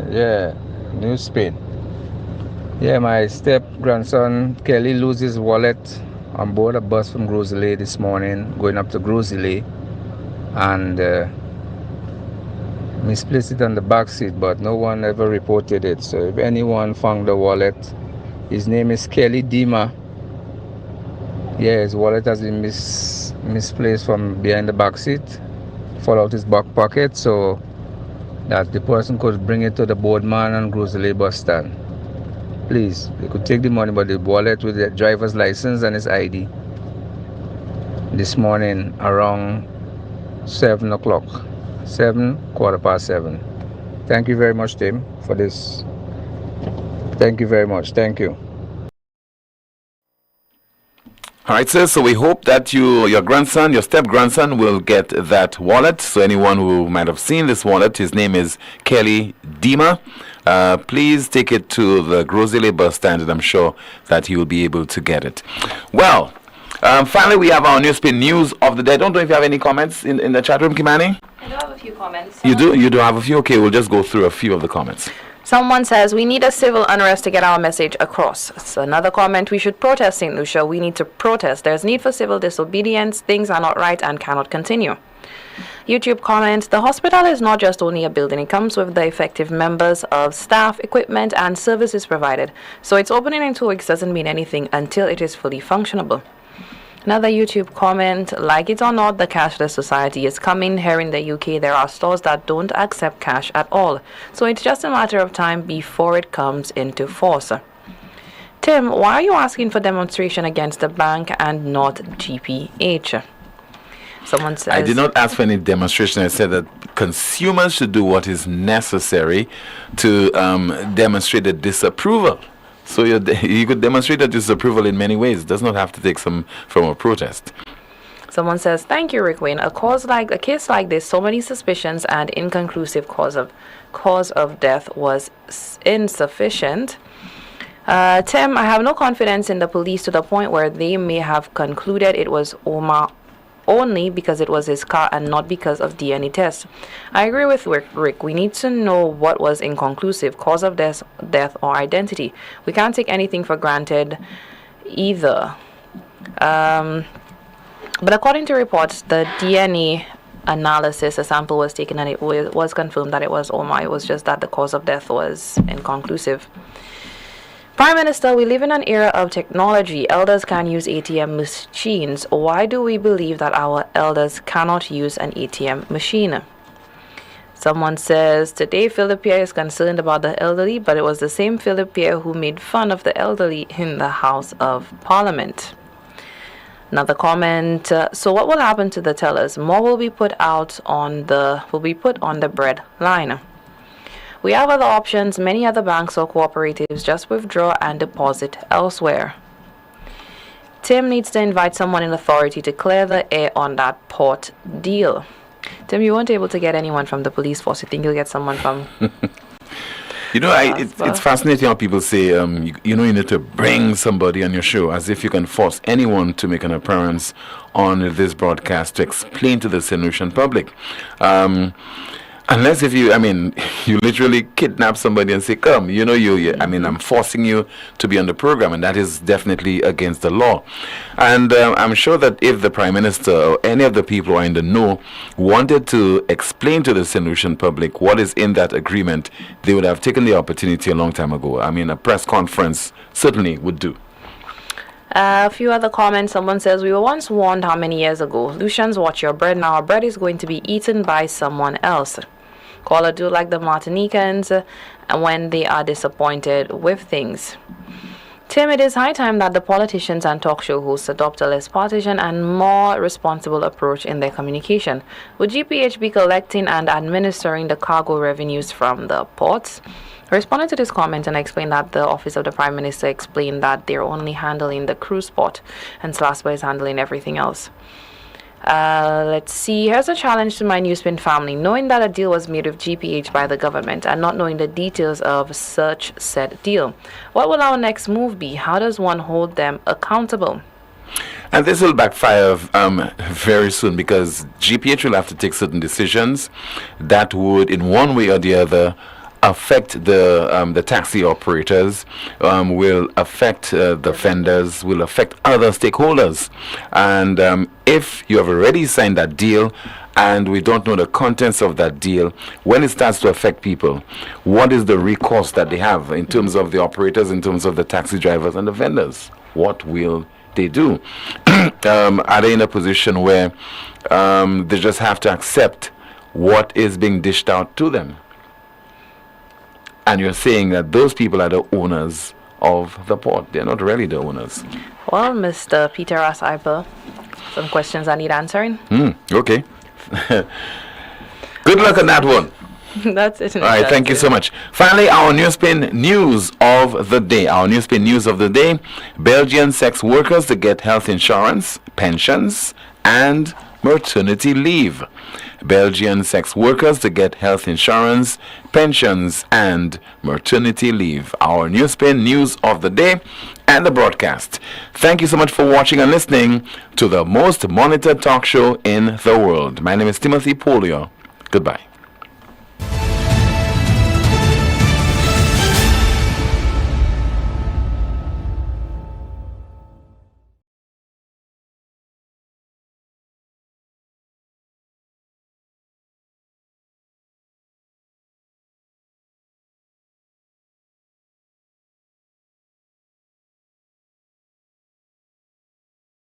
Yeah, NewsSpin. Yeah, my step-grandson Kelly lose his wallet on board a bus from Grosley this morning, going up to Grosley, and misplaced it on the back seat, but no one ever reported it. So if anyone found the wallet, his name is Kelly Dima. Yeah, his wallet has been misplaced from behind the back seat, fall out his back pocket, so that the person could bring it to the boardman and Grosley bus stand. Please, they could take the money, but the wallet with the driver's license and his ID. This morning around 7 o'clock, 7:15. Thank you very much, Tim, for this. Thank you very much. Thank you. All right, sir. So we hope that your grandson, your step-grandson, will get that wallet. So anyone who might have seen this wallet, his name is Kelly Dima. Please take it to the Grosley bus stand, and I'm sure that he will be able to get it. Well, finally, we have our NewsSpin news of the day. I don't know if you have any comments in the chat room, Kimani? I do have a few comments. You do? You do have a few? Okay, we'll just go through a few of the comments. Someone says, we need a civil unrest to get our message across. So another comment, we should protest St. Lucia. We need to protest. There's need for civil disobedience. Things are not right and cannot continue. YouTube comment, the hospital is not just only a building. It comes with the effective members of staff, equipment, and services provided. So its opening in 2 weeks doesn't mean anything until it is fully functionable. Another YouTube comment, like it or not, the cashless society is coming. Here in the UK, there are stores that don't accept cash at all. So it's just a matter of time before it comes into force. Tim, why are you asking for demonstration against the bank and not GPH? Someone says, I did not ask for any demonstration. I said that consumers should do what is necessary to demonstrate the disapproval. So you could demonstrate that disapproval in many ways. It does not have to take some from a protest. Someone says, thank you, Rick Wayne. A case like this, so many suspicions and inconclusive cause of death was insufficient. Tim, I have no confidence in the police to the point where they may have concluded it was Omar only because it was his car and not because of DNA tests. I agree with Rick. We need to know what was inconclusive, cause of death or identity. We can't take anything for granted either. But according to reports, the DNA analysis, a sample was taken and it was confirmed that it was Omar. It was just that the cause of death was inconclusive. Prime Minister, we live in an era of technology. Elders can use ATM machines. Why do we believe that our elders cannot use an ATM machine? Someone says, today Philip Pierre is concerned about the elderly, but it was the same Philip Pierre who made fun of the elderly in the House of Parliament. Another comment, so what will happen to the tellers? More will be put on the bread line. We have other options. Many other banks or cooperatives just withdraw and deposit elsewhere. Tim needs to invite someone in authority to clear the air on that port deal. Tim, you weren't able to get anyone from the police force. You think you'll get someone from... It's fascinating how people say, you need to bring somebody on your show, as if you can force anyone to make an appearance on this broadcast to explain to the St. Lucian public. Unless you literally kidnap somebody and say, come, I'm forcing you to be on the program, and that is definitely against the law. And I'm sure that if the Prime Minister or any of the people who are in the know wanted to explain to the St. Lucian public what is in that agreement, they would have taken the opportunity a long time ago. A press conference certainly would do. A few other comments. Someone says, we were once warned how many years ago? Lucians, watch your bread. Now our bread is going to be eaten by someone else. Caller, do like the Martinicans when they are disappointed with things. Tim, it is high time that the politicians and talk show hosts adopt a less partisan and more responsible approach in their communication. Would GPH be collecting and administering the cargo revenues from the ports? I responded to this comment and I explained that the Office of the Prime Minister explained that they're only handling the cruise port and SLASPA is handling everything else. Let's see. Here's a challenge to my NewsSpin family. Knowing that a deal was made with GPH by the government and not knowing the details of such said deal, what will our next move be? How does one hold them accountable? And this will backfire very soon, because GPH will have to take certain decisions that would, in one way or the other, affect the taxi operators, will affect the vendors, will affect other stakeholders. And if you have already signed that deal and we don't know the contents of that deal, when it starts to affect people, what is the recourse that they have in terms of the operators, in terms of the taxi drivers and the vendors? What will they do? Are they in a position where they just have to accept what is being dished out to them? And you're saying that those people are the owners of the port. They're not really the owners. Well, Mr. Peter Ross-Iper, some questions I need answering. Okay. Good luck on that one. That's it. All right, thank you so much. Finally, our NewsSpin news of the day. Our NewsSpin news of the day. Belgian sex workers to get health insurance, pensions, and maternity leave. Belgian sex workers to get health insurance, pensions, and maternity leave. Our NewsSpin news of the day and the broadcast. Thank you so much for watching and listening to the most monitored talk show in the world. My name is Timothy Poleon. Goodbye.